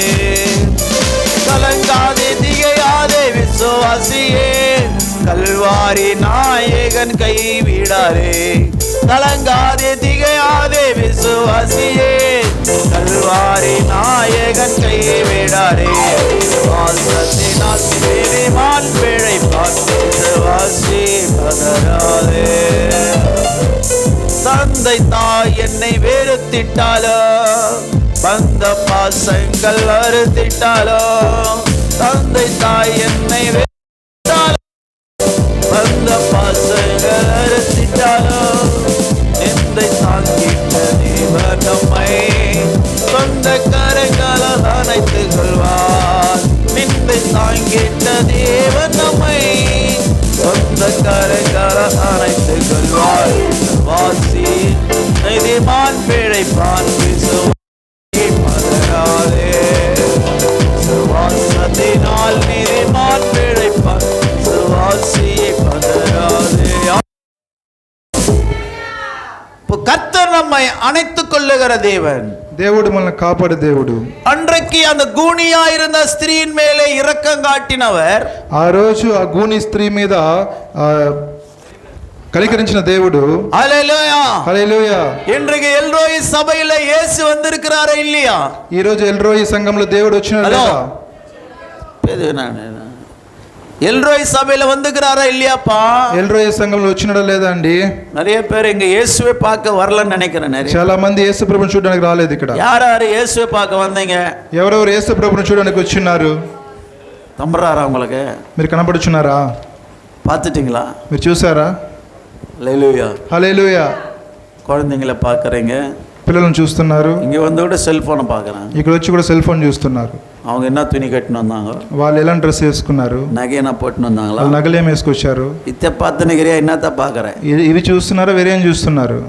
கலங்காதே திகையாதே விசுவாசியே, கல்வாரி நாயகன் கைவிடாரே. கலங்காதே திகையாதே விசுவாசியே, கல்வாரி நாயகன் கைவிடாரே. விசுவாசத்தினால் நீதிமான் பிழைப்பான், விசுவாசி பதறாதே. தந்தை தாய் என்னை வெறுத்திட்டாலோ, பந்த பாசங்கள் அறுத்திட்டாலோ, தந்தை தாய் என்னை வெறுத்திட்டாலோ, பந்த பாசங்கள் அறுத்திட்டாலோ, நிந்தை தாங்கிட்ட தேவன் நம்மை சொந்த கரங்களால் அணைத்துக் கொள்வார். நிந்தை தாங்கிட்ட தேவன் நம்மை சொந்த கரங்களால் அணைத்துக் கொள்வார். வாசி நீதிமான் பிழைப்பான், விசுவாசி பதறாதே. விசுவாசத்தினால் நீதிமான் பிழைப்பான், விசுவாசியை பதறாதே. கர்த்தர் நம்மை அணைத்துக் கொள்ளுகிற தேவன். దేవుడు మనల్ని కాపాడే దేవుడు. அன்றைக்கு அந்த கூனியா இருந்த ஸ்திரீயின் மேலே இரக்கம் காட்டினவர், ఆ రోజు ఆ గూని స్త్రీ మీద కనికరించిన దేవుడు. ஹல்லேலூயா, హల్లెలూయా. இன்றைக்கு எல்ரோய் சபையில இயேசு வந்திருக்கிறாரா இல்லையா? ఈ రోజు ఎల్రోయి సంఘంలో దేవుడు వచ్చినాడా లేదా? எல்ரோய் சபையில வந்துக்கிறாரா இல்லையாப்பா? ఎల్రోయి సంఘంలో వచ్చినాడా లేదా అండి? நிறைய பேர் இங்க இயேசுவை பார்க்க வரலன்னு நினைக்கிறேன். చాలా మంది యేసు ప్రభువుని చూడడానికి రాలేదు ఇక్కడ. யார் யார் இயேசுவை பார்க்க வந்தீங்க? ఎవరెవరు యేసు ప్రభువుని చూడడానికి వచ్చినారు? தம்புறாரா உங்களுக்கு? మీరు కనపడుచున్నారా? பார்த்துட்டீங்களா? మీరు చూసారా? ஹல்லேலூயா, హల్లెలూయా. குழந்தைங்களை பார்க்குறீங்க, పిల్లలను చూస్తున్నారు, இங்கே வந்து கூட செல்ஃபோனை பார்க்குறேன். ఇక్కడ వచ్చి కూడా సెల్ ఫోన్ చూస్తున్నారు. அவங்க என்ன துணி கட்டின்னு வந்தாங்க? వాళ్ళు ఎలా డ్రెస్ వేసుకున్నారు? நகை என்ன போட்டுன்னு வந்தாங்களா? వాళ్ళు నగలు ఏం వేసుకొచ్చారు? இத்தை பார்த்து நிற்கிறியா? என்னத்தை பார்க்குறேன்? ఇవి చూస్తున్నారా? వేరేం చూస్తున్నారు?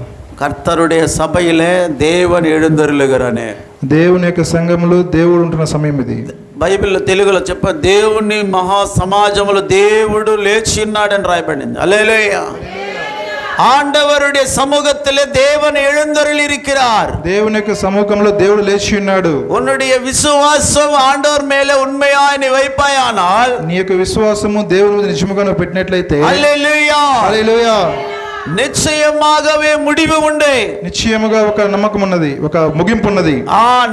கர்த்தருடைய சபையிலே தேவன் எழுந்தருளுகிறானே. దేవుని యొక్క సంఘములో దేవుడు ఉంటున్న సమయం ఇది. బైబిల్లో తెలుగులో చెప్ప దేవుని మహా సమాజంలో దేవుడు లేచిన్నాడని రాయబడింది. హల్లెలూయా. ஆண்டவருடைய சமூகத்திலே தேவன் எழுந்தருளி இருக்கிறார். దేవుని యొక్క సముఖంలో దేవుడు లేచి ఉన్నాడు. உன்னுடைய விசுவாசம் ஆண்டவர் மேலே உண்மையாய் நீ வைப்பாயானால், నీ యొక్క విశ్వాసము దేవుని మీద నిజముగా నువ్వు పెట్టినట్లయితే, హల్లెలూయా, హల్లెలూయా, நிச்சயமாகவே முடிவு உண்டு. నిశ్చయముగా ఒక నమ్మకం ఉన్నది, ఒక ముగింపు ఉన్నది.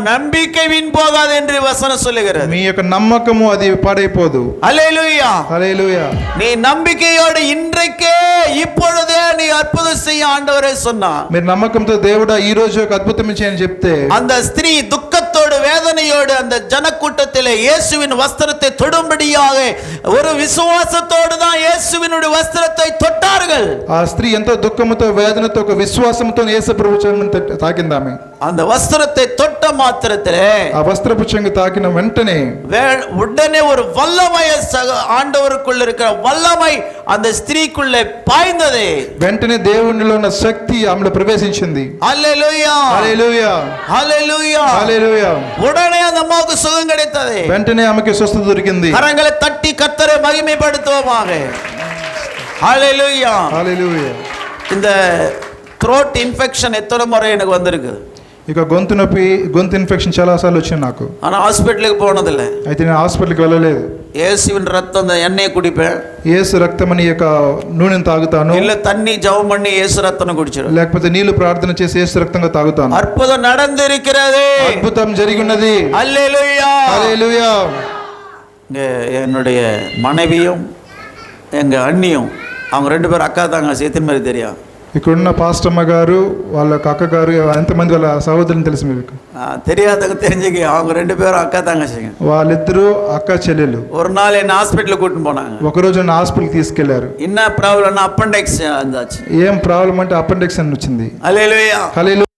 நம்பிக்கை வீண் போகாது என்று வசனம் சொல்லுகிறது. మీ యొక్క నమ్మకము అది పాడైపోదు. ஹல்லேலூயா, హల్లెలూయా. நீ நம்பிக்கையோடு இன்றைக்கே இப்பொழுதே நீ அற்புதம் செய்ய ஆண்டவரே சொன்னார். మీరు నమ్మకంతో దేవుడా ఈ రోజు ఒక అద్భుతం చేయని చెప్తే, அந்த ஸ்திரீ துக்கத்தோடு வேதனையோடு அந்த ஜனக்கூட்டத்திலே இயேசுவின் வஸ்திரத்தை தொடும்படியாக ஒரு விசுவாசத்தோடு தான் இயேசுவினுடைய வஸ்திரத்தை தொட்டார்கள். ఆ స్త్రీ ఎంతో దుఃఖముతో వేదనతో ఒక విశ్వాసంతో యేసు ప్రభు చెంగును తాకిందామె. அந்த வஸ்திரத்தை தொட்ட மாத்திரத்திலே, ఆ వస్త్రపు చెంగు తాకిన వెంటనే உடனே ஒரு வல்லமை ஆண்டவருக்குள்ள இருக்கிற வல்லமை அந்த ஸ்திரீக்குள்ளே பாய்ந்தது. వెంటనే దేవునిలో ఉన్న శక్తి ఆమెలో ప్రవేశించింది. హల్లెలూయా, హల్లెలూయా, హల్లెలూయా, హల్లెలూయా. உடனே அந்த அம்மாவுக்கு சுகம் கிடைத்தது. వెంటనే ఆమెకి స్వస్థత దొరికింది. கரங்களை தட்டி கர்த்தரை மகிமைப்படுத்துவோமாக. ஹல்லேலூயா, హల్లెలూయా. இந்த த்ரோட் இன்ஃபெக்ஷன் எத்தனை முறை எனக்கு வந்திருக்கு. ఇక గొంతు ఇన్ఫెక్షన్ చాలా సార్లు వచ్చింది నాకు. ஆனா ஹாஸ்பிட்டலுக்கு போனதில்லை. అయితే నేను హాస్పిటల్కి వెళ్ళలేదు. இயேசுவின் ரத்தம் அந்த எண்ணெயை குடிப்பேன், యేసు రక్తమని యొక్క నూనెను తాగుతాను, இல்ல தண்ணி ஜெபம் பண்ணி இயேசு ரத்தம் குடிச்சிடும், లేకపోతే నీళ్లు ప్రార్థన చేసి యేసు రక్తంగా తాగుతాను. அற்புதம் நடந்திருக்கிறது. అద్భుతం జరిగినది. ஹல்லேலூயா. హల్లెలూయా. என்னுடைய மனைவியும் எங்க அண்ணியும், அவங்க ரெண்டு பேரும் அக்கா தாங்க, சேர்த்தின் மாதிரி தெரியும். ఇక్కడున్న పాస్టమ్మ గారు వాళ్ళ అక్క గారు ఎంతమంది వాళ్ళ సహోదరుని తెలుసు మీకు? தெரியாதவங்க தெரிஞ்சுக்க, அவங்க 2 பேரும் அக்கா தங்கச்சிங்க. వాళ్ళిద్దరూ అక్క చెల్లెలు. ஒரு நாள் என்ன ஹாஸ்பிட்டல் கூட்டிட்டு போனாங்க. ఒకరోజు నా హాస్పిటల్కి తీసుకెళ్లారు. என்ன ப்ராப்ளம்னா அப்பெண்டிக்ஸ் வந்தாச்சு. ఏం ప్రాబ్లం అంటే అపెండిక్స్ అని వచ్చింది. ஹல்லேலூயா. హల్లెలూయా.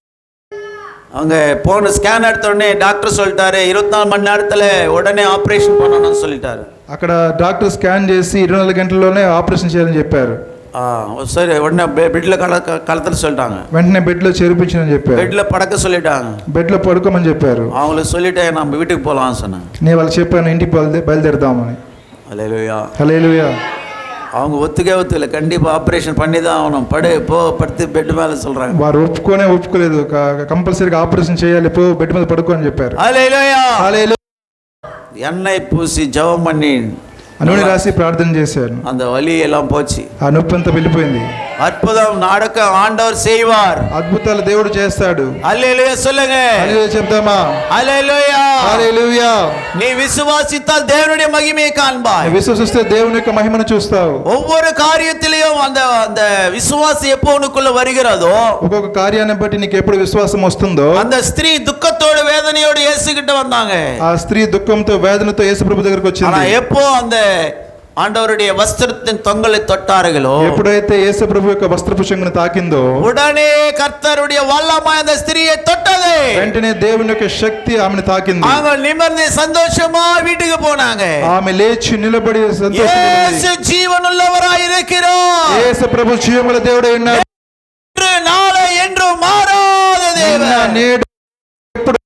அவங்க போன ஸ்கேன் எடுத்த உடனே டாக்டர் சொல்லிட்டாரு 24 மணி நேரத்துல உடனே ஆபரேஷன் பண்ணணும்னு சொல்லிட்டாரு. అక్కడ డాక్టర్ స్కాన్ చేసి 24 గంటల్లోనే ఆపరేషన్ చేయాలని చెప్పారు. சரி, உடனே பெட்ல கலத்துல சொல்லிட்டாங்க. వెంటనే బెడ్ లో చేర్పించని చెప్పారు. பெட்ல படுக்க சொல்லிட்டாங்க. బెడ్ లో పడుకోమని చెప్పారు. அவங்களுக்கு சொல்லிட்டே நம்ம வீட்டுக்கு போலாம் சொன்னாங்க. నేను వాళ్ళు చెప్పాను ఇంటికి బయలుదేరదామని. హల్లెలూయా. హల్లెలూయా. அவங்க ஒத்துக்கல, கண்டிப்பா ஆபரேஷன் பண்ணி தான் ஆகணும், படுத்து பெட் மேல சொல்றாங்க. వారు ఒప్పుకోలేదు, కంపల్సరీగా ఆపరేషన్ చేయాలి, పో బెడ్ మీద పడుకో అని చెప్పారు. హల్లెలూయా. హల్లెలూయా. ఎన్నై పూసి జపం பண்ணி నూనె రాసి ప్రార్థన చేశారు. அந்த வலி எல்லாம் போச்சு. ఆ నొప్పి అంతా వెళ్ళిపోయింది. அற்புதம் நடக்க ஆண்டவர் செய்வார். అద్భుతాలు దేవుడు చేస్తాడు. హల్లెలూయా சொல்லுங்க. హల్లెలూయా చెప్తామా? హల్లెలూయా. హల్లెలూయా. நீ விசுவாசித்தால் தேவனுடைய மகிமையை காண்பாய். విశ్వసిస్తే దేవుని యొక్క మహిమను చూస్తావు. ஒவ்வொரு காரியத்திலேயும் அந்த விசுவாசம் எப்போ உனக்குள்ள வருகிறதோ, ఒక్కొక్క కార్యాన్ని బట్టి నీకు ఎప్పుడు విశ్వాసం వస్తుందో, அந்த ஸ்திரீ துக்கத்தோட வேதனையோட இயேசு கிட்ட வந்தாங்க. ఆ స్త్రీ దుఃఖంతో వేదనతో యేసు ప్రభు దగ్గరికి వచ్చింది. ஆனா எப்போ அந்த ஆண்டவருடைய வஸ்திரத்தின் தொங்கலை தொட்டார்களோ, ఎప్పుడైతే యేసు ప్రభు యొక్క వస్త్రపుషంగుని తాకిందో, உடனே கர்த்தருடைய வல்லமை அந்த ஸ்திரீயை தொட்டது. వెంటనే దేవుని యొక్క శక్తి ఆమెను తాకింది. அவங்க நிமிர்ந்து சந்தோஷமா வீட்டுக்கு போனாங்க. ఆమె లేచి నిలబడి సంతోషంగా యేసు జీవనుள்ளவராய் இருக்கிறார். యేసు ప్రభు జీవముల దేవుడై ఉన్నాడు. நாளை என்றும் மாறாத தேவன். నేడు ఎప్పుడు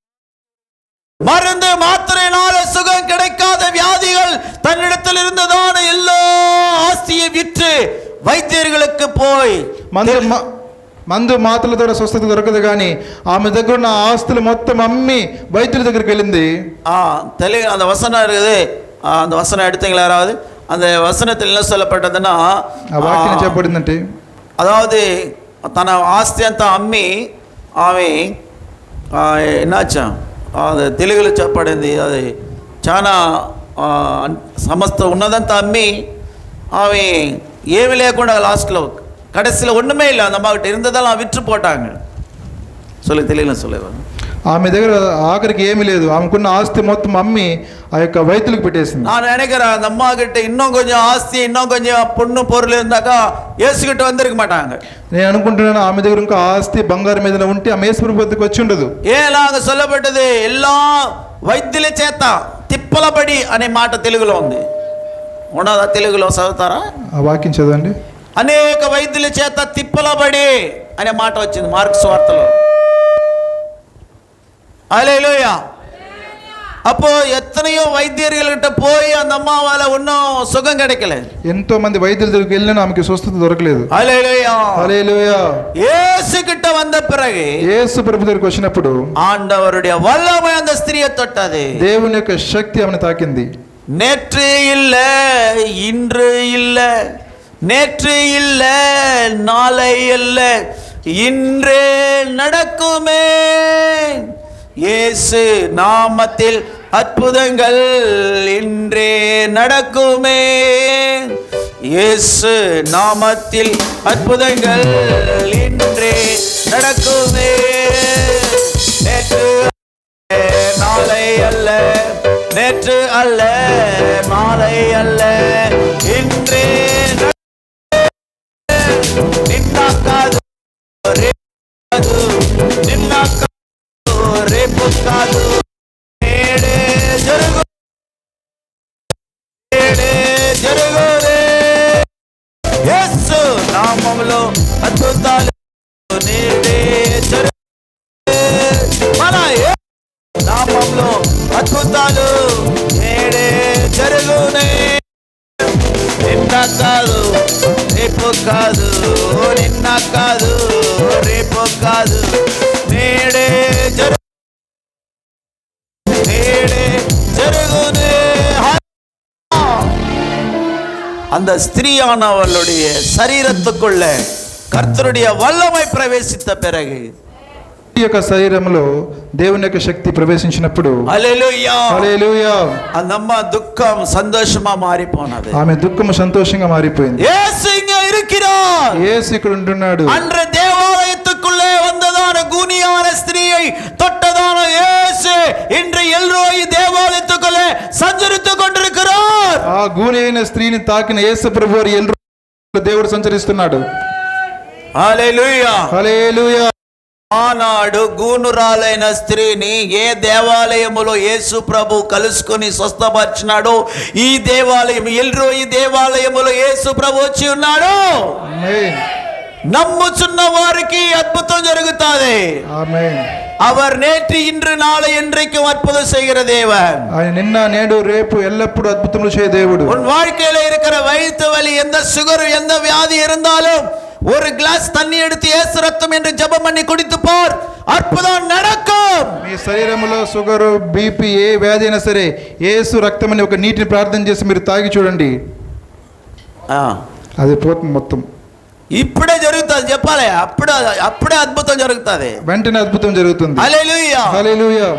மருந்து மாத்திரையினால சுகம் கிடைக்காத வியாதிகள் தன்னிடத்தில் இருந்ததான எல்லா ஆஸ்தியை விற்று వైద్యులకు పోయి మందు మాత్రల ద్వారా స్వస్థత దొరకదు, కానీ ఆమె దగ్గర ఉన్న ఆస్తులు మొత్తం అమ్మి వైద్యుల దగ్గరికి వెళ్ళింది. தெலுங்கு அந்த வசனம் இருக்குது, அந்த வசனம் எடுத்தீங்களா யாராவது? அந்த வசனத்தில் என்ன சொல்லப்பட்டதுன்னா, వాక్యం చెప్పబడిందంటే, அதாவது తన ఆస్తి అంతా అమ్మి ఆమె ఎన్నాచా అది తెలుగులో చెప్పబడింది, అది చాలా సమస్త ఉన్నదంతా అమ్మి ఆమె ఏమి లేకుండా లాస్ట్లో கடைசியில் ஒன்றுமே இல்லை, அந்த அம்மா கிட்ட இருந்ததெல்லாம் விற்று போட்டாங்க. சொல்லி தெரியல சொல்லுவாங்க. ఆమె దగ్గర ఆఖరికి ఏమీ లేదు, ఆమెకున్న ఆస్తి మొత్తం అమ్మి ఆ యొక్క వైద్యులకు పెట్టేసింది. நான் நினைக்கிறேன் அந்த அம்மா கிட்ட இன்னும் கொஞ்சம் ஆஸ்தி, இன்னும் கொஞ்சம் பொண்ணு பொருள் இருந்தாக்கா இயேசு கிட்ட வந்திருக்க மாட்டாங்க. నేను అనుకుంటున్నాను ఆమె దగ్గర ఇంకా ఆస్తి బంగారం ఏదైనా ఉంటే ఆమె యేసు ప్రభు వద్దకు వచ్చి ఉండదు. ఏలా అங்க சொல்லப்பட்டது எல்லா వైద్యుల చేత తిప్పలబడి అనే మాట తెలుగులో ఉంది. ఉన్నదా తెలుగులో చదువుతారా? ఆ వాక్యం చదవండి. అనేక వైద్యుల చేత తిప్పలబడి అనే మాట వచ్చింది మార్కు సువార్తలో. హల్లెలూయా. அப்போ எத்தனையோ வைத்தியர்கள்கிட்ட போய் அந்த அம்மாவால ஒன்றும் சுகம் கிடைக்கல. ఎంతో మంది వైద్యుల దగ్గరికి వెళ్ళినా ఆమెకి స్వస్థత దొరకలేదు. హల్లెలూయా. హల్లెలూయా. యేసు கிட்ட வந்த பிறகு, యేసు ప్రభు దగ్గరికి వచ్చినప్పుడు ஆண்டவருடைய வல்லமை அந்த ஸ்திரியை தொட்டது. దేవుని యొక్క శక్తి ఆమెను తాకింది. நேற்று இல்ல, இன்று இல்ல, நேற்று இல்ல, நாளை இல்ல, இன்றே நடக்குமே. இயேசு நாமத்தில் அற்புதங்கள் இன்றே நடக்குமே. இயேசு நாமத்தில் அற்புதங்கள் இன்றே நடக்குமே. நேற்று நாளை அல்ல, நேற்று அல்ல, நாளை அல்ல, இன்றே నిన్నాకాదు రేపు కాదు, నేడే జరుగు, నేడే జరుగురే. యేసు నామములో అద్భుతాలు నేడే జరుగు, మన నామంలో అద్భుతాలు నేడే జరుగునే. నిన్న కాదు, రేపు కాదు, నిన్న కాదు, రేపు కాదు, నేడే జరుగు, నేడే జరుగునే. அந்த ஸ்திரீயானவளுடைய சரீரத்துக்குள்ள கர்த்தருடைய வல்லமை பிரவேசித்த பிறகு, ఈ యొక్క శరీరంలో దేవుని యొక్క శక్తి ప్రవేశించినప్పుడు, హల్లెలూయా, హల్లెలూయా, அந்த அம்மா துக்கம் சந்தோஷமா மாறி போனது. ఆమె దుఃఖం సంతోషంగా మారిపోయింది. యేసు இங்க இருக்கிறார். యేసు ఇక్కడ ఉంటున్నాడు. அன்று ஸ்திரீயை தொட்டதான இயேசு இன்று எல்ரோய் தேவாலயத்துக்குள்ளே சஞ்சரித்துக் கொண்டிருக்கிறார். ఆ గూని అయిన స్త్రీని తాకిన యేసు ప్రభువారు ఎల్రోయి దేవుడు సంచరిస్తున్నాడు. హల్లెలూయా, హల్లెలూయా. ఆనాడు గూనురాలైన స్త్రీని ఏ దేవాలయములో యేసు ప్రభు కలుసుకొని స్వస్థపరిచినాడో ఈ దేవాలయం ఎల్రోయి దేవాలయములో యేసు ప్రభు వచ్చి ఉన్నాడు. ఆమేన్. నమ్ముచున్న వారికి అద్భుతం జరుగుతాది. ఆమేన్. அவர் நேற்று இன்று நாளை என்றைக்கும் அற்புதம் செய்கிற தேவன். ఆయన నిన్న నేడు రేపు ఎల్లప్పుడూ అద్భుతములు చేయ దేవుడు. உன் வாழ்க்கையில இருக்கிற வயிற்று வலி, எந்த சுகர், எந்த வியாதி இருந்தாலும் ஒரு கிளாஸ் தண்ணி எடுத்து இயேசு ரத்தம் என்று ஜெபம் பண்ணி குடித்து பார், అద్భుతం நடக்கும். మీ శరీరంలో షుగర్, బీపీ, ఏ వ్యాధి అయినా సరే యేసు రక్తం అని ఒక నీటిని ప్రార్థన చేసి మీరు తాగి చూడండి, అది పోతుంది మొత్తం. ఇప్పుడే జరుగుతుంది చెప్పాలి, అప్పుడే అద్భుతం జరుగుతుంది, వెంటనే అద్భుతం జరుగుతుంది. హల్లెలూయా, హల్లెలూయా.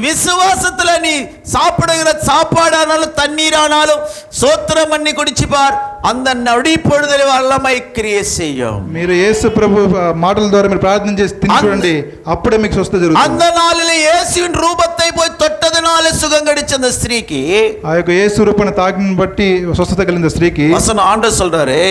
விசுவாசத்துல நீ சாப்பிடுகிற சாப்பாடானாலும் தண்ணீரானாலும் சோத்திரம் பண்ணி குடிச்சு பார், அந்த நொடி பொழுதில் வல்லமை கிரியை செய்யும். మీరు యేసు ప్రభు మాటల ద్వారా మీరు ప్రార్థన చేసి తిని చూడండి, అప్పుడే మీకు స్వస్థత జరుగుతుంది. அந்த நாளிலே இயேசுவின் ரூபத்தை போய் தொட்டதனால சுகம் கிடைச்ச அந்த ஸ்திரீக்கு, ఆ యొక్క యేసు రూపాన్ని తాకిని బట్టి స్వస్థత కలిగిన స్త్రీకి வசனம் ஆண்டவர் சொல்றாரு,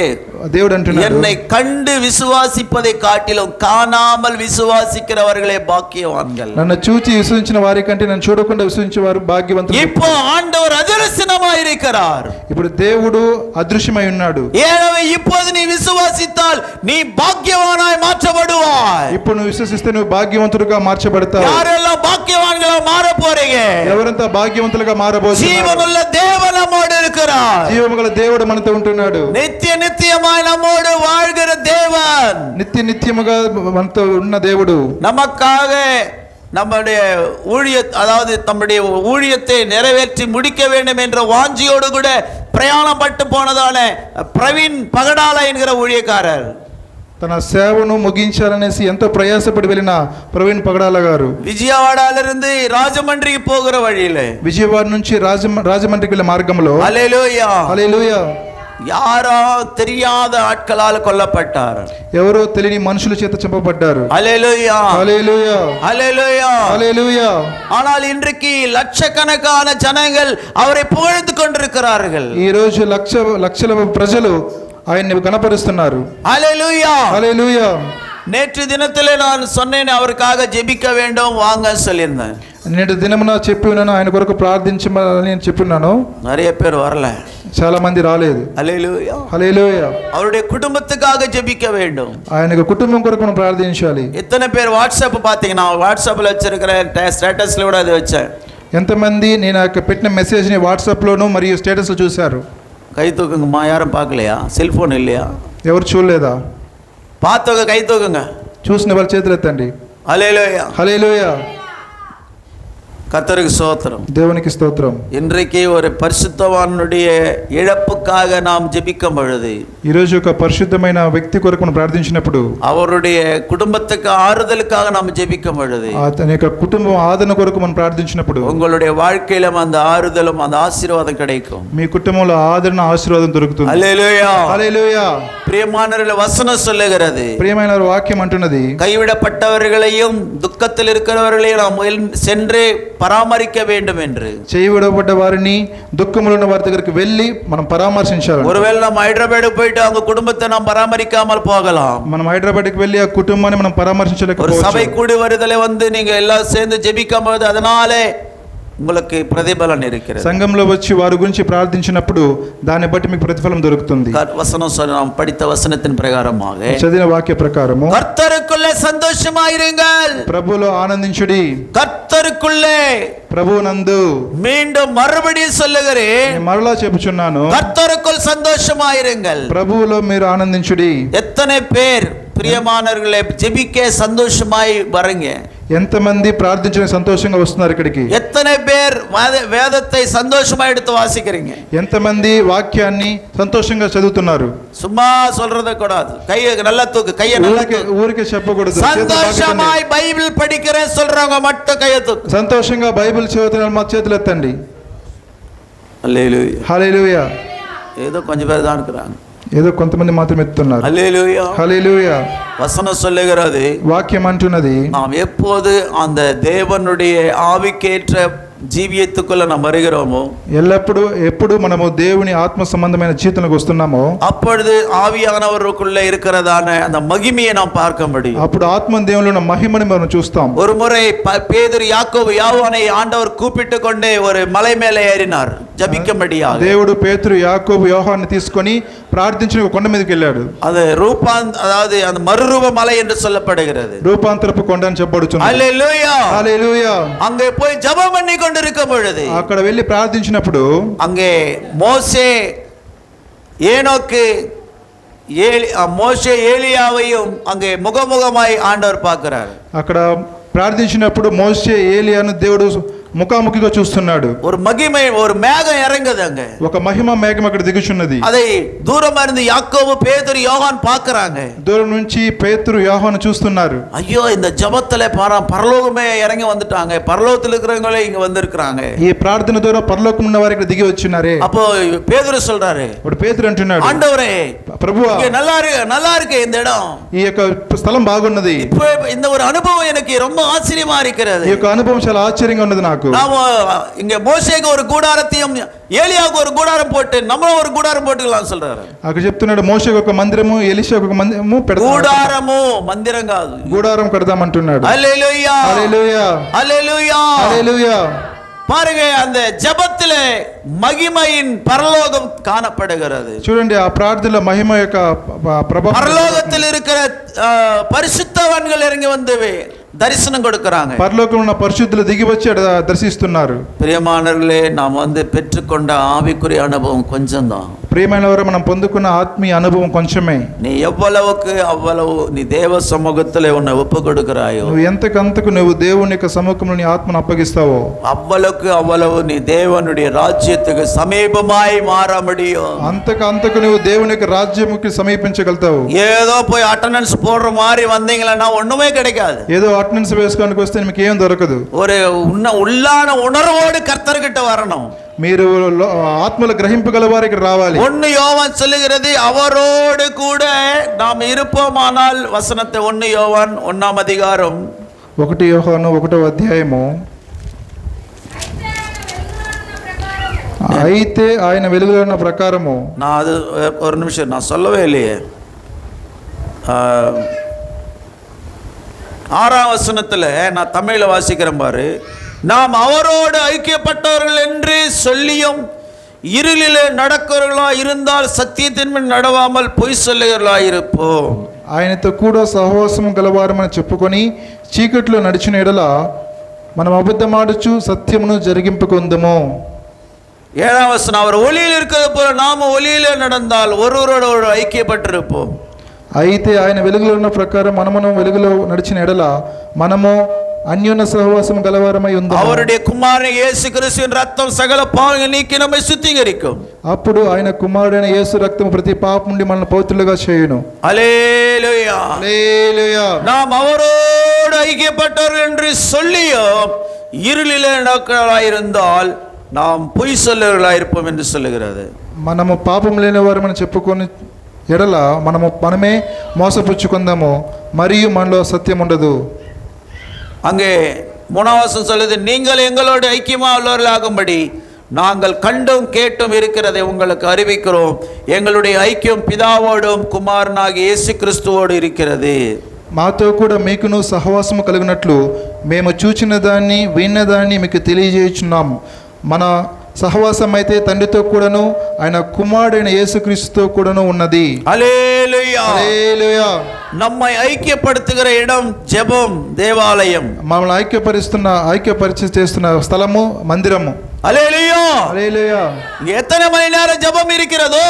దేవుడు అంటున్నాడు, என்னை கண்டு விசுவாசிப்பதை காட்டிலும் காணாமல் விசுவாசிக்கிறவர்களே பாக்கியவான்கள். నన్ను చూచి విశ్వసించిన వారి కంటే నన్ను చూడకుండా విశ్వసించే వారు భాగ్యవంతులు. இப்போ ஆண்டவர் அதரிசனமாய் இருக்கிறார். ఇప్పుడు దేవుడు అదృశ్యమై ఉన్నాడు. எனவே இப்போது நீ விசுவாசித்தால் நீ பாக்கியவானாய் மாற்றப்படுவாய். ఇప్పుడు నువ్వు విశ్వసిస్తే నువ్వు భాగ్యవంతుడిగా మార్చబడతావు. யாரெல்லாம் பாக்கியவான்களா மாற போறீங்க? ఎవరంతా భాగ్యవంతులుగా మారబోతున్నారు? జీవముள்ள దేవుడు நம்மோடு இருக்கிறார். జీవముగల దేవుడు మనతో ఉంటున్నాడు. நித்தியமாய் நம்மோடு வாழ்கிற தேவன், నిత్యముగా మనతో ఉన్న దేవుడు நமக்காக நம்முடைய நம்முடைய ஊழியத்தை நிறைவேற்றி முடிக்க வேண்டும் என்ற வாஞ்சியோடு கூட பிரயாணம் பட்டு போனதான பிரவீன் பகடால என்கிற ஊழியக்காரர் తన సేవను ముగించాలనేసి ఎంతో ప్రయాసపడి వెళ్ళిన ప్రవీణ్ పగడాల గారు విజయవాడలిருந்து రాజమండ్రికి పోగిற வழியிலே, విజయవాడ నుంచి రాజమండ్రికి వెళ్ళే మార్గంలో హల్లెలూయా, హల్లెలూయా, யாரோ தெரியாத ஆட்களால் கொல்லப்பட்டார். ఎవరో తెలియని మనుషుల చేత చంపబడ్డారు. హల్లెలూయా, హల్లెలూయా, హల్లెలూయా, హల్లెలూయా. ஆனால் இன்றைக்கு லட்சக்கணக்கான ஜனங்கள் அவரை புகழ்ந்து கொண்டிருக்கிறார்கள். ఈ రోజు లక్షల ప్రజలు ఆయన్ని కనపరుస్తున్నారు. హల్లెలూయా, హల్లెలూయా. நேற்று தினத்திலே நான் சொன்னேன், அவருக்காக ஜெபிக்க வேண்டும் வாங்க சொல்லியிருந்தேன். నేటి దినమున చెప్పి ఉన్నాను, ఆయన కొరకు ప్రార్థించమని నేను చెప్పిన్నాను. நிறைய பேர் வரல, చాలా మంది రాలేదు. హల్లెలూయా, హల్లెలూయా. அவருடைய குடும்பத்துக்காக ஜெபிக்க வேண்டும். ఆయన కుటుంబం కొరకు మనం ప్రార్థించాలి. எத்தனை பேர் வாட்ஸ்அப் பார்த்தீங்கன்னா, வாட்ஸ்அப்ல வச்சிருக்கிற ஸ்டేటస్లో కూడా అది వచ్చాయి. ఎంతమంది నేను పెట్టిన మెసేజ్ని వాట్సాప్లోను మరియు స్టేటస్లో చూశారు? கை தூக்குங்கம்மா, யாரும் பார்க்கலையா? செல்போன் இல்லையா? ఎవరు చూడలేదా? பார்த்தவங்க கை தூக்குங்க. చూసిన వాళ్ళ చేతులు ఎత్తండి. హల్లెలూయా, హల్లెలూయా. கர்த்தருக்கு ஸ்தோத்திரம், దేవునికి స్తోత్రం. இன்றைக்கு ஒரு பரிசுத்தவானுடைய இழப்புக்காக நாம் ஜெபிக்கும் பொழுது, ఈరోజు ఒక పరిశుద్ధమైన వ్యక్తి కొరకు మనం ప్రార్థించినప్పుడు, அவருடைய குடும்பத்துக்கு ஆறுதலுக்காக நாம் ஜெபிக்கும் பொழுது, అతని యొక్క కుటుంబం ఆదరణ కొరకు మనం ప్రార్థించినప్పుడు உங்களுடைய வாழ்க்கையிலும் அந்த ஆறுதலும் அந்த ஆசీర్వాదం கிடைக்கும். మీ కుటుంబంలో ఆదరణ ఆశీర్వాదం దొరుకుతుంది. హల్లెలూయా, హల్లెలూయా. பிரியமானவர்களே, வசனம் சொல்லுகிறது, ప్రియమైన వాక్యం అంటున్నది, கைவிடப்பட்டவர்களையும் துக்கத்தில் இருக்கிறவர்களையும் நாம் சென்று పరామరిక வேண்டும் என்று. చేయబడబడ్డ వారిని, దుఃఖములో ఉన్న వారి దగ్గరికి వెళ్ళి మనం పరామర్శించాలి. ஒருவேளை நம்ம ஹைதராபாத் போயிட்டு அவங்க குடும்பத்தை நாம் பராமரிக்காமல் போகலாம். మనం హైదరాబాద్కి వెళ్ళి ఆ కుటుంబాన్ని మనం ஒரு పరామర్శించలేకపోవచ్చు. சபை கூடி வருதலை நீங்க எல்லாம் சேர்ந்து ஜெபிக்கும் போது அதனாலே உங்களுக்கு பிரதிபலன் இருக்கிறது. సంఘంలో వచ్చి వారి గురించి ప్రార్థించినప్పుడు దాన్ని బట్టి మీకు ప్రతిఫలం దొరుకుతుంది. வசனம் நாம் படித்த வசனத்தின் பிரகாரமாக, చదివిన వాక్య ప్రకారము, கர்த்தருக்குள்ளே சந்தோஷமாயிருங்கள், ప్రభువులో ఆనందించుడి, கர்த்தருக்குள்ளே, ప్రభువునందు. மீண்டும் மறுபடியும் சொல்லுகிறேன், నేను మరలా చెప్పుచున్నాను, கர்த்தருக்குள் சந்தோஷமாயிருங்கள். ప్రభువులో మీరు ఆనందించుడి. எத்தனை பேர் பிரியமானவர்களே ஜெபிக்க சந்தோஷமாய் வரீங்க? ఎంతమంది ప్రార్థించిన సంతోషంగా వస్తున్నారు ఇక్కడికి? எத்தனை பேர் வேதத்தை சந்தோஷமா எடுத்து வாசிக்கிறீங்க? ఎంతమంది వాక్యాన్ని సంతోషంగా చదువుతున్నారు? சும்மா சொல்றத கூடாது, கையை நல்லா தூக்கு, கையை நல்லா தூக்கு. ఊరికే చెప్పకూడదు. சந்தோஷமாய் பைபிள் படிக்கிறேன் சொல்றவங்க மட்டும் கையை தூக்கு. సంతోషంగా బైబిల్ చదువుతున్న మా చేతులు ఎత్తండి. హల్లెలూయా, హల్లెలూయా. ஏதோ கொஞ்சம் பேர் தான் இருக்கிறாங்க. ఏదో కొంతమంది మాత్రం ఎత్తుతున్నారు. அல்லேலூயா. హల్లెలూయా. வசனம் சொல்லுகிறது, వాక్యం అంటున్నది, நாம் எப்போது அந்த தேவனுடைய ஆவிக்கேற்ற జీవియత్తుకుள்ள நாம் வருகிறோமோ, ఎప్పుడు మనము దేవుని ఆత్మ సంబంధమైన జీవితంలోకి వస్తున్నామో அப்பொழுது ஆவியானவருக்குள்ள இருக்கிறதான அந்த மகிமையை நாம் பார்க்க முடியும். అప్పుడు ఆత్మ దేవునిలో ఉన్న మహిమని మనం చూస్తాం. ஒரு முறை பேதுரு யாக்கோபு யோவானை ஆண்டவர் கூப்பிட்டு கொண்டே ஒரு மலை மேலே ஏறினார் ஜபிக்கும்படியாக. దేవుడు పేతురు యాకోబు యోహాన్ని తీసుకొని ప్రార్థించిన కొండ మీదకి వెళ్ళాడు. அது அதாவது அந்த மறுரூப மலை என்று சொல்லப்படுகிறது. రూపాంతరపు కొండ అని చెప్పబడుచున్నది. హల్లెలూయా. హల్లెలూయా. அங்கே போய் ஜெபம் பண்ணி கொண்டிருக்கும் பொழுது, అక్కడ వెళ్ళి ప్రార్థించినప్పుడు அங்கே மோசே ஏனோக்கு மோசே ஏலியாவையும் அங்கே முகமுகமாய் ஆண்டவர் பார்க்கிறார். అక్కడ ప్రార్థించినప్పుడు మోషే ఏలియాను దేవుడు ముఖాముఖిగా చూస్తున్నాడు. ஒரு மகிமை, ஒரு மேகம் இறங்குது அங்க. ఒక మహిమ మేఘం అక్కడ దిగుచున్నది. அதை தூரமா இருந்து யாக்கோபு பேதுரு யோவான் பார்க்கறாங்க. దూరం నుంచి పేతురు యోహాను చూస్తున్నారు. ஐயோ, இந்த ஜெபத்துல பரலோகமே இறங்கி வந்துட்டாங்க, பரலோகத்துல இருக்கிறவங்களே இங்க வந்திருக்காங்க. ఈ ప్రార్థన ద్వారా పరలోకం ఉన్న వారు ఇక్కడ దిగి వచ్చున్నారే. அப்போ பேதுரு சொல்றாரு, ఇప్పుడు పేతురు అంటున్నాడు, ஆண்டவரே, ప్రభువా, இங்க நல்லா இருக்கு இந்த இடம், ఈ యొక్క స్థలం బాగున్నది, இப்போ இந்த ஒரு அனுபவம் எனக்கு ரொம்ப ஆச்சரியமா இருக்கிறது, ఈ యొక్క అనుభవం చాలా ఆశ్చర్యంగా ఉన్నది నాకు. நாம இங்க மோசேக்கு ஒரு கூடாரத்தையும் ஏலியாவுக்கு ஒரு கூடாரம் போட்டு நம்மளும் ஒரு கூடாரம் போட்டுக்கலாம் சொல்றாரு. అక్కడ చెప్తున్నాడు, మోషేకు ఒక మందిరము, ఎలీషాకు ఒక మందిరము పెడదాం. கூடாరము, మందిరం కాదు, గూడారం కడదాం అంటున్నాడు. హల్లెలూయా. హల్లెలూయా. హల్లెలూయా. హల్లెలూయా. பாருங்க, அந்த ஜெபத்திலே மகிமையின் பரலோகம் காணப்படுகிறது. చూడండి, ఆ ప్రార్థనలో మహిమ యొక్క ప్రభావం, பரலோகத்தில் இருக்கிற பரிசுத்தவான்கள் இறங்கி வந்து தரிசனம் கொடுக்கறாங்க. పరలోకంలో ఉన్న పరిశుద్ధులు దిగి వచ్చి దర్శిస్తున్నారు. பிரியமானவர்களே, நாம் பெற்றுக்கொண்ட ஆவிக்குரிய அனுபவம் கொஞ்சம்தான். ప్రియమైనవారు, మనం పొందుకున్న ఆత్మీయ అనుభవం కొంచెమే. நீ எவ்வளவுக்கு அவ்வளவு நீ தேவ சமூகத்திலே உன்னை ஒப்பு கொடுக்கிறாயோ, నువ్వు ఎంతకంతకు నువ్వు దేవుని యొక్క సముఖంలో నీ ఆత్మను అప్పగిస్తావో, அவ்வளவுக்கு அவ்வளவு நீ தேவனுடைய ராஜ்யத்துக்கு சமீபமாய் மாற முடியும். అంతకు నువ్వు దేవుని యొక్క రాజ్యముకి సమీపించగలుగుతావు. ஏதோ போய் அட்டெண்டன்ஸ் போடுற மாதிரி வந்தீங்களா ஒண்ணுமே கிடைக்காது. ఏదో అటెండెన్స్ వేసుకోవడానికి వస్తే మీకు ఏం దొరకదు. ஒரு உள்ளான உணர்வோடு கர்த்தர்கிட்ட வரணும். మీరు ఆత్మల గ్రహింపగల వారికి రావాలి. 1 யோவான் சொல்லுகிறது, அவரோடு கூட நாம் இருப்போமானால், வசனத்தை 1 யோவான் 1ஆம் அதிகாரம் 1 యోహాను 1వ అధ్యాయము, అయితే ఆయన వెలుగులో ఉన్న ప్రకారము, நான் அது ஒரு நிமிஷம் நான் சொல்லவே இல்லையே, 6ஆம் வசனத்துல நான் தமிழ்ல வாசிக்கிறேன் பாரு, நாம் அவரோடு ஐக்கியப்பட்டவர்கள் என்று சொல்லியும் இருளிலே நடக்கிறவர்களா இருந்தால் சத்தியத்தின்மை நடவாமல் பொய் சொல்லுகிறவர்களா இருப்போம். ఆయనతో కూడా సహవాసము గలవారమని చెప్పుకొని చీకట్లో నడిచిన ఎడల మనం అబద్ధమాడుచు సత్యమును జరిగింపుకొందుము. 7ஆம் வசனம், அவர் ஒளியில் இருக்கிறது போல நாம ஒளியிலே நடந்தால் ஒருவரோடு ஐக்கியப்பட்டிருப்போம். అయితే ఆయన వెలుగులో ఉన్న ప్రకారం మనము వెలుగులో నడిచిన ఎడల మనము అన్యోన్య సహవాసం గలవారమై ఉందాము. அவருடைய குமாரன் இயேசு கிறிஸ்துவின் ரத்தம் சகல பாவங்களை நீக்கி நம்மை சுத்திகரிக்கும். అప్పుడు ఆయన కుమారుడైన యేసు రక్తము ప్రతి పాపం నుండి మనల్ని పవిత్రులుగా చేయును. హల్లెలూయా. హల్లెలూయా. நாம் அவரோடு ஐக்கியப்பட்டவர்கள் என்று சொல்லியும் இருளிலே நடக்கிறவர்களாய் இருந்தால் நாம் பொய் சொல்லுகிறவர்களாய் இருப்போம் என்று சொல்லுகிறது. మనము పాపం లేని వారమని చెప్పుకొని ఎడల మనమే మోసపుచ్చుకుందాము, మరియు మనలో సత్యం ఉండదు. அங்கே 3ஆம் வசனம் சொல்லுது, நீங்கள் எங்களோடு ஐக்கியமா உள்ளவர்களாகும்படி நாங்கள் கண்டும் கேட்டும் இருக்கிறதை உங்களுக்கு அறிவிக்கிறோம். எங்களுடைய ஐக்கியம் பிதாவோடும் குமாரனாகிய இயேசு கிறிஸ்துவோடு இருக்கிறது. మాతో కూడా మీకును సహవాసము కలిగినట్లు మేము చూచిన దాన్ని విన్నదాన్ని మీకు తెలియజేయుచున్నాము. మన సహవాసం అయితే తండ్రితో కూడాను ఆయన కుమారుడైన యేసుక్రీస్తుతో కూడాను ఉన్నది. హల్లెలూయా. హల్లెలూయా. நம்மை ஐக்கியப்படுத்துகிற இடம் ஜெபம், தேவாலயம். మమ్మల్ని ఐక్యపరిచి చేస్తున్న స్థలము మందిరము. హల్లెలూయా. హల్లెలూయా. எத்தனை மணி நேரம் ஜெபம் இருக்கிறதோ,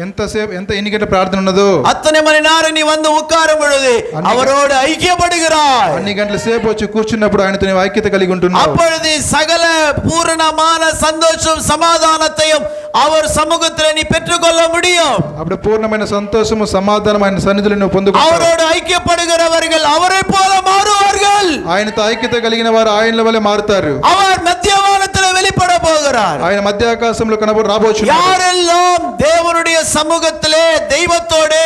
ఎన్ని గంటల ప్రార్థన ఉన్నదో అతని మణి నేరం నీ వందు ఉక్కారం పొழுது அவரோடு ஐக்கியப்படுகிறாய். అన్ని గంటల సేపు వచ్చి కూర్చున్నప్పుడు ఆయనతో నీవు ఐక్యత కలిగి ఉంటున్నావు. அப்பொழுது சகல பூரணமான சந்தோஷம் சமாதானத்தையும் அவர் சமூகத்தில் நீ பெற்றுக்கொள்ள முடியும். అప్పుడు పూర్ణమైన సంతోషము సమాధానం ఆయన సన్నిధిలో నువ్వు పొందుకుంటావు. அவரோடு ஐக்கியப்படுகிறவர்கள் அவரை போல மாறுவார்கள். ఆయనతో ఐక్యత కలిగిన వారు ఆయన వలె మారుతారు. அவர் மத்தியவானத்தில் வெளிப்பட போகிறார். ఆయన మధ్య ఆకాశంలో రాబోచున్నాడు. யாரெல்லாம் தேவனுடைய சமூகத்திலே தெய்வத்தோடு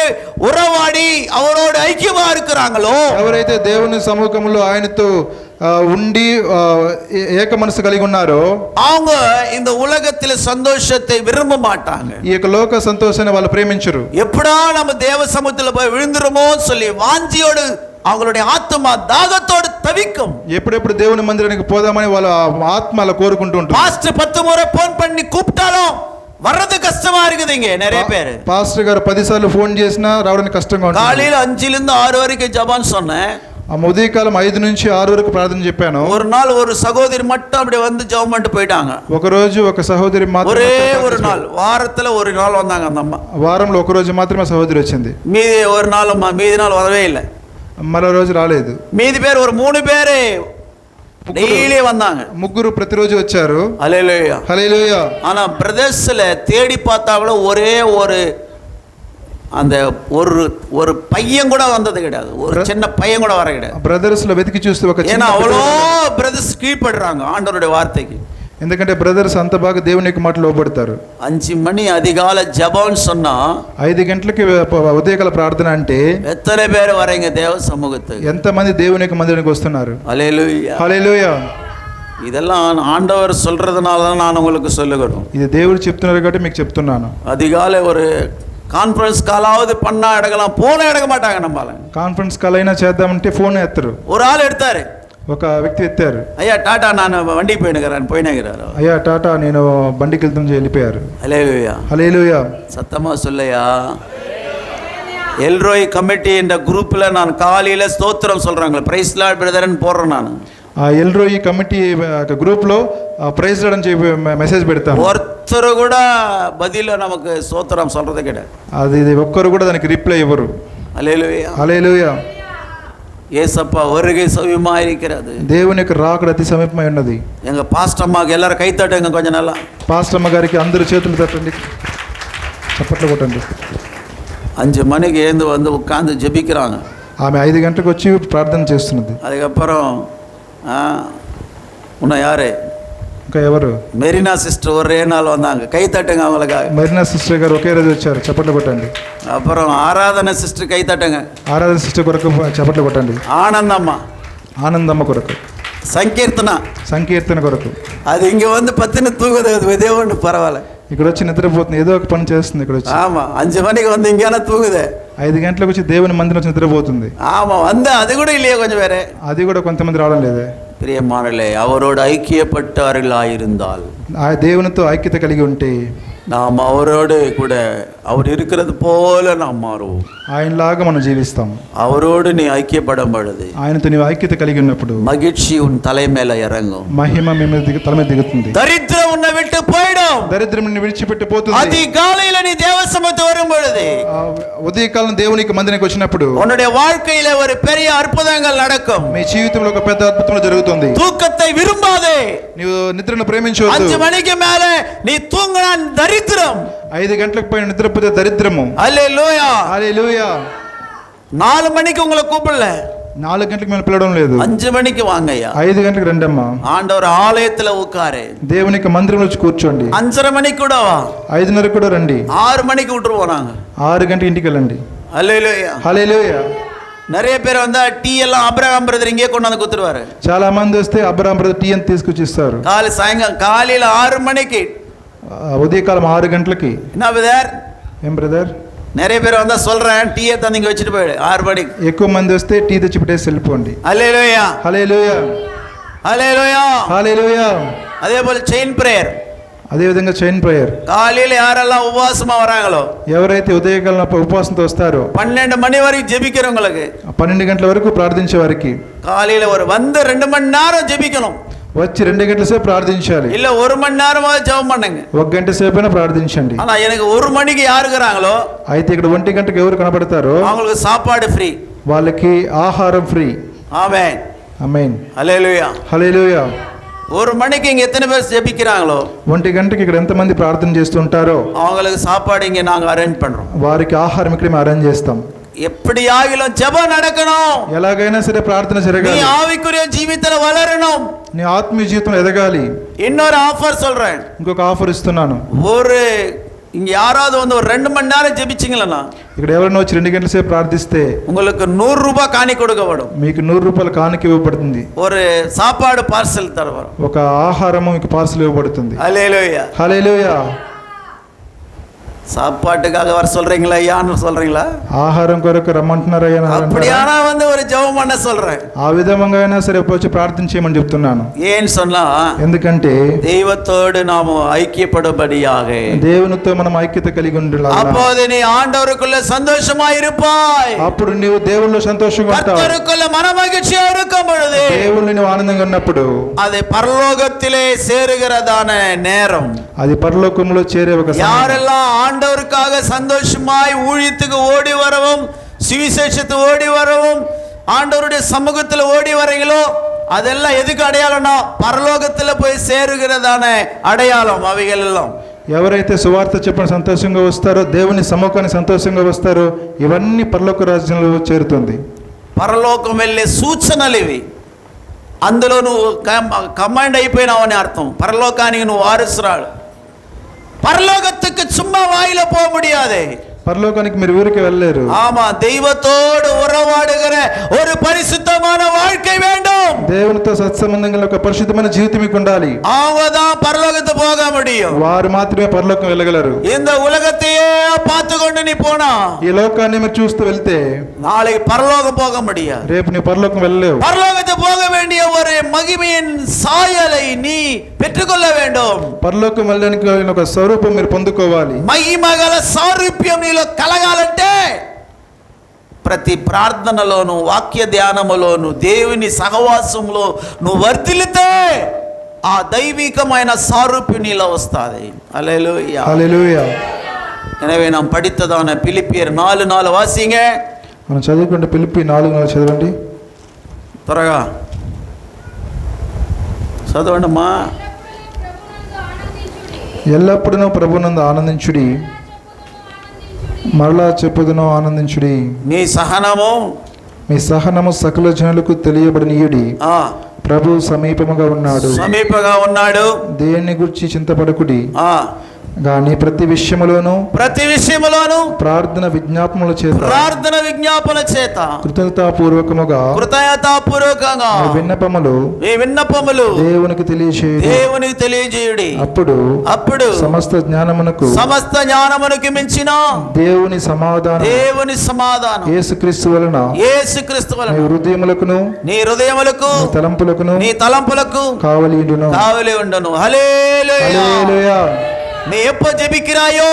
உறவாடி அவரோடு ஐக்கியமா இருக்கிறாங்களோ, ఎవరైతే దేవుని సముఖంలో ఆయనతో ఉండి ఏక మనసు కలిగి ఉన్నారో அவங்க இந்த உலகத்திலே சந்தோஷத்தை விரும்ப மாட்டாங்க. ఈ యొక్క లోక సంతోషాన్ని వాళ్ళు ప్రేమించరు. எப்படா நம்ம தேவ சமூகத்துல போய் விழுந்துருமோ சொல்லி வாஞ்சியோடு அவங்களுடைய ஆத்மா தாகத்தோடு தவிக்கும். ఎప్పుడెప్పుడు దేవుని మందిరానికి పోదామని వాళ్ళ ఆత్మ అలా కోరుకుంటూ ఉంటుంది. பாஸ்டர் 10 முறை போன் பண்ணி கூப்பிட்டாலும் வர்றது கஷ்டமா இருக்குதுங்க நிறைய பேர். పాస్టర్ గారు 10 సార్లు ఫోన్ చేసినా రావడానికి కష్టంగా ఉంటుంది. காலையில 5 லிருந்து 6 வரைக்கும் ஜெபம் சொன்னேன். ఉదయకాలం 5 నుంచి 6 వరకు ప్రార్థన చెప్పాను. ஒரு நாள் ஒரு சகோதரி மட்டும் அப்படி வந்து ஜெபம் பண்ணிட்டு போயிட்டாங்க. ఒక రోజు ఒక సహోదరి మాత్రమే, ஒரே ஒரு நாள், வாரத்துல ஒரு நாள் வந்தாங்க அந்த అమ్మ. వారంలో ఒక రోజు మాత్రమే సహోదరి వచ్చింది. மீதி ஒரு நாள் மீதி நாள் வரவே இல்லை. మరో రోజు రాలేదు. மீதி பேர் ஒரு 3 பேர் டெய்லி வந்தாங்க. ముగ్గురు ప్రతిరోజు వచ్చారు. ஹல்லேலூயா హల్లెలూయా. ஆனா பிரதர்ஸ்ல தேடி பார்த்தாங்களோ ஒரே ஒரு அந்த ஒரு பையன் கூட வந்தது கிடையாது. ஒரு சின்ன பையன் கூட வர கிடையாது. బ్రదర్స్ లో వెతికి చూస్తే ఒక చిన్న, ஏன்னா அவ்வளோ பிரதர்ஸ் கீழ்ப்படுறாங்க ஆண்டவருடைய வார்த்தைக்கு. ఎందుకంటే బ్రదర్స్ అంత బాగా దేవుని యొక్క మాటలు లోబడతారు. 5 மணி அதிகாலை ஜெபம்னு சொன்னா 5 గంటలకి ఉదయకాల ప్రార్థన అంటే எத்தனை பேர் வரீங்க தேவ சமூகத்துக்கு? ఎంతమంది దేవుని యొక్క మందిరానికి వస్తున్నారు? ஹல்லேலூயா హల్లెలూయా. இதெல்லாம் ஆண்டவர் சொல்றதுனால தான் நான் உங்களுக்கு சொல்லுகிறோம். ఇది దేవుడు చెప్తున్నారు కాబట్టి మీకు చెప్తున్నాను. அதிகாலை ஒரு కాన్ఫరెన్స్ కాలాவது பண்ணா எடுக்கலாம், போன எடுக்க மாட்டாங்க. நம்மాల కాన్ఫరెన్స్ కాల్ అయినా చేద్దామంటే ఫోన్ ఎత్తరు. ஒரு ஆள் எடுத்தாரு. ఒక వ్యక్తి ఎత్తారు. ஐயா டாடா நான் வண்டிக்கு போயினுகிறாரு. అయ్యా టాటా నేను బండికి వెళ్తాను వెళ్ళిపోయారు. ஹல்லேலூயா హల్లెలూయా. சத்தமா சொல்லையா. எல்ரோய் கமிட்டி என்ற குரூப்ல நான் காலையில ஸ்தோத்திரம் சொல்றாங்க, பிரைஸ் லார்ட் பிரதர்னு போடுறேன் நான். ఆ ఎల్రోయి కమిటీ గ్రూప్ లో ప్రైజ్ లార్డ్ అని చెప్పి మెసేజ్ పెడతాను. ஒருத்தர் கூட பதில நமக்கு ஸ்தோத்திரம் சொல்றது கிடையாது. అది ఒక్కరు కూడా దానికి రిప్లై ఇవ్వరు. హల్లెలూయా హల్లెలూయా. ஏசப்பா வருகை சமீபமா இருக்கிறது. దేవుని యొక్క రాకడ అతి సమీపమై ఉన్నది. எங்க பாஸ்டர் அம்மாக்கு எல்லாரும் கை தட்டுங்க கொஞ்சம் நல்லா. పాస్టర్ అమ్మ గారికి అందరూ చేతులు తట్టండి, చప్పట్లు కొట్టండి. 5 மணிக்கு எழுந்து வந்து உட்கார்ந்து ஜெபிக்கிறாங்க. ఆమె 5 గంటలకు వచ్చి ప్రార్థన చేస్తున్నది. அதுக்கப்புறம் இன்னும் யாரு, ఇంకా ఎవరు? மெரினா சிஸ்டர் ஒரே நாள் வந்தாங்க, கை தட்டுங்க அவங்களுக்காக. మరీనా సిస్టర్ గారు ఒకే రోజు వచ్చారు, చప్పట్లు కొట్టండి. அப்புறம் ஆராதனை சிஸ்டர் கை தட்டுங்க. ఆరాధన సిస్టర్ కొరకు చప్పట్లు కొట్టండి. ஆனந்தம்மா, ఆనందమ్మ కొరకు, సంకీర్తన, సంకీర్తన కొరకు. அது இங்க வந்து 10 தூங்குது, இதே ஒன்று பரவாயில்ல. ఇక్కడ వచ్చి నిద్రపోతుంది, ఏదో ఒక పని చేస్తుంది. ఇక్కడ వచ్చి ஆமா 5 மணிக்கு வந்து இங்கேனா தூங்குது. 5 గంటలకు వచ్చి దేవుని మందిరం వచ్చి నిద్రపోతుంది. ஆமா வந்து அது கூட இல்லையே கொஞ்சம் வேற. అది కూడా కొంతమంది రావడం లేదే. பிரியமானவர்களே, அவரோடு ஐக்கியப்பட்டவர்களாயிருந்தால், ఆ దేవునితో ఐక్యత కలిగి ఉంటే நாம் அவரோடு கூட அவர் இருக்கிறது போல நாம் மாறுவோம். ఆయనలాగా మనం జీవిస్తాం. அவரோடு நீ ஐக்கியப்படும் பொழுது ఆయనతో నీవు ఐక్యత కలిగి ఉన్నప్పుడు மகிழ்ச்சி உன் தலை மேல இறங்கும். మహిమ మీ తల మీద దిగుతుంది. దరిద్రం உன்னை விட்டு போயிடும். దరిద్రం నిన్ను విడిచిపెట్టి పోతుంది. அதிகாலையில நீ தேவ சமூகத்துக்கு வரும் பொழுது, ఉదయకాలం దేవునికి మందిరానికి వచ్చినప్పుడు உன்னுடைய வாழ்க்கையில ஒரு பெரிய அற்புதங்கள் நடக்கும். మీ జీవితంలో ఒక పెద్ద అద్భుతం జరుగుతుంది. தூக்கத்தை விரும்பாதே. నీవు నిద్రను ప్రేమించవద్దు. 5 மணிக்கு மேல நீ தூங்கினா தரித்திரம். 5 గంటలకు పైన నిద్రపోతే దరిద్రము. హల్లెలూయా హల్లెలూయా. 4 மணிக்கு உங்களை கூப்பிடல, 4 గంటలకు మేము పిలవడం లేదు. 5 மணிக்கு வாங்கய்யா. 5 గంటలకు రండమ్మా. ஆண்டவர் ஆலயத்துல உட்காரு. దేవునికి మందిరంలో వచ్చి కూర్చోండి. 5:30 மணிக்கு கூட வா. 5:30 కూడా రండి. 6 மணிக்கு விட்டுருவோம் நாங்க. 6 గంటలకు ఇంటికి వెళ్ళండి. హల్లెలూయా. హల్లెలూయా. நிறைய பேர் வந்தா டீ எல்லாம் அபிரகாம் பிரதர் இங்கே கொண்டு வந்து குத்துருவாரு. చాలా మంది వస్తే అబ్రహాం బ్రదర్ టీ అని తీసుకొచ్చి ఇస్తారు. காலையில 6 மணிக்கு, ఉదయకాలం 6 గంటలకి. என்ன பிரதர்? ఏం బ్రదర్? நிறைய பேர் வந்தா சொல்றேன் டீயை தந்து இங்க வச்சுட்டு போயிடு 6 மணிக்கு. ఎక్కువ మంది వస్తే టీ తెచ్చి పెట్టేసి వెళ్ళిపోండి. హల్లెలూయా. హల్లెలూయా. హల్లెలూయా. హల్లెలూయా. அதே போல செயின் பிரேயர். అదే విధంగా చైన్ ప్రేయర్. காலையில யாரெல்லாம் உபவாசமா வராங்களோ, ఎవరైతే ఉదయకాలం ఉపవాసంతో వస్తారో 12 மணி வரைக்கும் ஜெபிக்கிறவங்களுக்கு, 12 గంటల వరకు ప్రార్థించే వారికి காலையில ஒரு வந்து 2 மணி நேரம் ஜெபிக்கணும். వచ్చి 2 గంటల సేపు ప్రార్థించాలి. இல்ல 1 மணி நேரமாவது ஜெபம் பண்ணுங்க. 1 గంట సేపైనా ప్రార్థించండి. ஆனா எனக்கு 1 மணிக்கு யாரு இருக்கிறாங்களோ, అయితే ఇక్కడ 1 గంటకు ఎవరు కనబడతారో அவங்களுக்கு సాப்பாடு ఫ్రీ. వాళ్ళకి ఆహారం ఫ్రీ. ஆமென். ఆమేన్. హల్లెలూయా. హల్లెలూయా. 1 மணிக்கு இங்க எத்தனை பேர் ஜெபிக்கிறாங்களோ, 1 గంటకి ఇక్కడ ఎంతమంది ప్రార్థన చేస్తుంటారో அவங்களுக்கு சாப்பாடு இங்க நாங்க அரேஞ்ச் பண்றோம். వారికి ఆహారం ఇక్కడ మేము అరేంజ్ చేస్తాం. எப்படியாகிலும் ஜெபம் நடக்கணும். ఎలాగైనా సరే ప్రార్థన நீ జరగాలి. ஆவிக்குரிய ஜீவிதத்துல வளரணும். నీ ఆత్మీయ జీవితంలో ఎదగాలి. இன்னொரு ஆஃபர் சொல்றேன். ఇంకొక ఆఫర్ ఇస్తున్నాను. ஒரு இங்க யாராவது வந்து ஒரு 2 மணி நேரம் ஜெபிச்சீங்களா, ఇక్కడ ఎవరైనా వచ్చి 2 గంటల సేపు ప్రార్థిస్తే உங்களுக்கு 100 ரூபாய் காணி கொடுக்கப்படும். మీకు 100 రూపాయల కానుక ఇవ్వబడుతుంది. ஒரு சாப்பாடு பார்சல் தருவார். ఒక ఆహారము మీకు పార్సల్ ఇవ్వబడుతుంది. హల్లెలూయా, హల్లెలూయా. சாப்பாட்டுக்காக வர சொல்றீங்களா ஐயான்னு சொல்றீங்களா? ఆహారం కొరకు రమ్మంటున్నారయ్యా. அப்படியானா வந்து ஒரு ஜெபம் பண்ண சொல்றேன். ఆ విధంగా అయినా సరే వచ్చి ప్రార్థన చేయమని చెప్తున్నాను. ఏం சொன்னா, ఎందుకంటే దైవతోడు నాము ఐక్యపడబడియాగ, దేవునితో మనం ఐక్యత కలిగి ఉండాలి. அப்போது நீ ஆண்டவருக்குள்ள சந்தோஷமாய் இருப்பாய். అప్పుడు నీవు దేవునిలో సంతోషంగా ఉంటావు. கர்த்தருக்குள்ள மனமகிழ்ச்சியா இருக்கும் பொழுது, దేవునిలో నీవు ఆనందంగా ఉన్నప్పుడు అది పరలోకத்திலே சேருகிறதான நேரம், అది పరలోకంలో చేరే ఒక సమయం. யாரெல்லாம் ஆண்டவருக்காக சந்தோஷமாய் ஊழியத்துக்கு ஓடி வரவும், சுவிசேஷத்துக்கு ஓடி வரவும், ஆண்டவருடைய சமூகத்தில் ஓடி வரீங்களோ, அதெல்லாம் எதுக்கு அடையாளம்னா பரலோகத்தில் போய் சேருகிறதான அடையாளம். அவைகள் எல்லாம் ఎవరైతే సువార్త చెప్పిన సంతోషంగా వస్తారో, దేవుని సముఖానికి సంతోషంగా వస్తారో, ఇవన్నీ పరలోక రాజ్యంలో చేరుతుంది. పరలోకం వెళ్ళే సూచనలు ఇవి. అందులో నువ్వు కమాండ్ అయిపోయినావని అర్థం. పరలోకానికి నువ్వు వారసురాలు. பரலோகத்துக்கு சும்மா வாயில போக முடியாது. పరలోకానికి మీరు ఊరికి వెళ్ళలేరు. ஆமா, தெய்வத்தோடு உறவாடுகிற ஒரு பரிசுத்தமான வாழ்க்கை வேண்டும். దేవునితో సత్సంబంధం గల ఒక పరిశుద్ధమైన జీవితం మీకు ఉండాలి. அவங்கதான் பரலோகத்துக்கு போக முடியும். వారు మాత్రమే పరలోకం వెళ్ళగలరు. இந்த உலகத்தையே பார்த்து கொண்டு நீ போனா, ఈ లోకాన్ని మీరు చూస్తూ వెళ్తే நாளைக்கு பரலோகம் போக முடியாது. రేపు నీ పరలోకం వెళ్ళలేవు. பரலோகத்துக்கு போக வேண்டிய ஒரு மகிமையின் சாயலை நீ பெற்றுக்கொள்ள வேண்டும். పరలోకం వెళ్ళడానికి ఒక స్వరూపం మీరు పొందుకోవాలి. మహిమగల సారూప్యం నీలో కలగాలంటే ప్రతి ప్రార్థనలోను, వాక్య ధ్యానములోను, దేవుని సహవాసంలో నువ్వు వర్ధిల్లితే ఆ దైవికమైన సారూప్యం నీలో వస్తుంది. హల్లెలూయా, హల్లెలూయా. எனவே நாம் படித்ததான பிலிப்பியர் 4:4 வாசிங்க. మనం చదువుకుంటే పిలిపి 4:4 చదవండి. త్వరగా చదవండమ్మా. ఎల్లప్పుడూ ప్రభునందు ఆనందించుడి, మరలా చెప్పుదును ఆనందించుడి. మీ సహనము, మీ సహనము సకల జనులకు తెలియబడనీయుడి. ప్రభు సమీపముగా ఉన్నాడు. సమీపంగా ఉన్నాడు. దేన్ని గురించి చింతపడకుడి, గాని ప్రతి విషయములోను ప్రార్థన విజ్ఞాపనల చేత కృతజ్ఞతాపూర్వకముగా మీ విన్నపములు దేవునికి తెలియజేయుడి. అప్పుడు సమస్త జ్ఞానమునకు మించిన దేవుని సమాధానం యేసుక్రీస్తు వలన నీ హృదయములకును నీ తలంపులకు కావలి ఉండును. హల్లెలూయా. நீ எப்போ ஜெபிக்கிறாயோ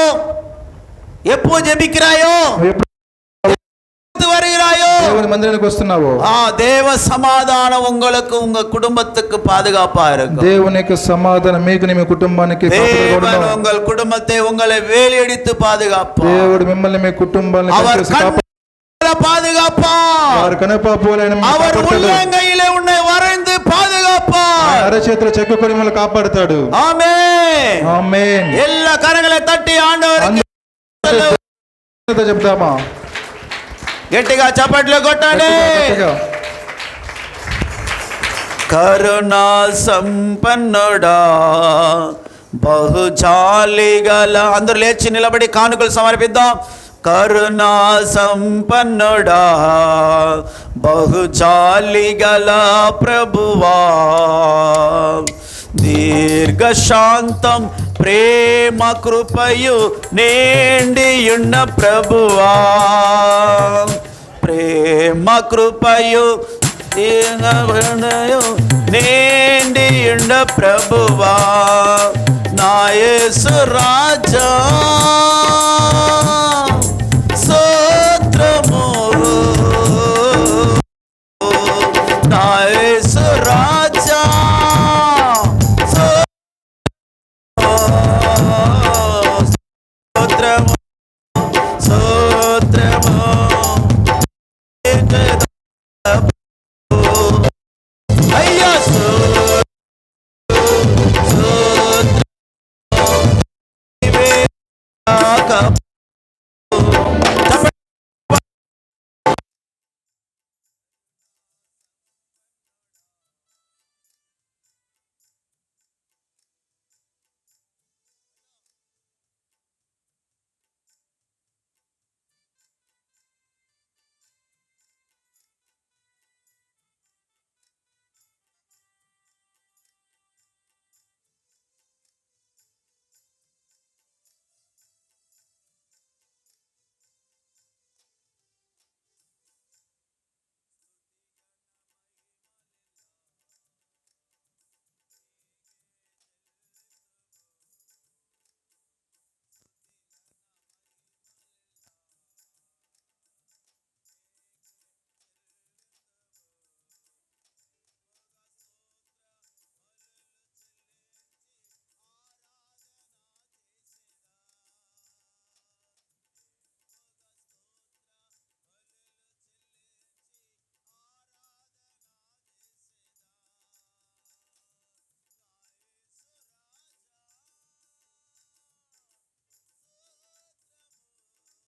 வருகிறாயோ, దేవుని మందిరానికి వస్తున్నావో, தேவ சமாதானம் உங்களுக்கு உங்க குடும்பத்துக்கு பாதுகாப்பா இருக்கும். దేవుని యొక్క సమాధానం మీకు మీ కుటుంబానికి కాపాడును. உங்கள் குடும்பத்தை உங்களை வேலியடித்து பாதுகாப்பார். దేవుడు మిమ్మల్ని మీ కుటుంబాన్ని பாதுகாப்பார். அவர் உள்ளங்கையிலே உன்னை வரைந்து பாதுகாப்பார். అరచేతిలో చెక్కుకొని మిమ్మల్ని కాపాడుతాడు. ఆమేన్, ఆమేన్. எல்லா కరங்களை తట్టి ఆండవరికి చెప్తామా? గట్టిగా చప్పట్లు కొట్టండి. కరుణా సంపన్నుడా బహుజాలి గల, అందరూ లేచి నిలబడి కానుకలు సమర్పిద్దాం. కరుణా సంపన్నుడా బహుజాలి గల ప్రభువా, దీర్ఘశాంతం ప్రేమ కృపయు నిండియున్న ప్రభువా, ప్రేమ కృపయు నిండియున్న ప్రభువా, నా యేసు రాజా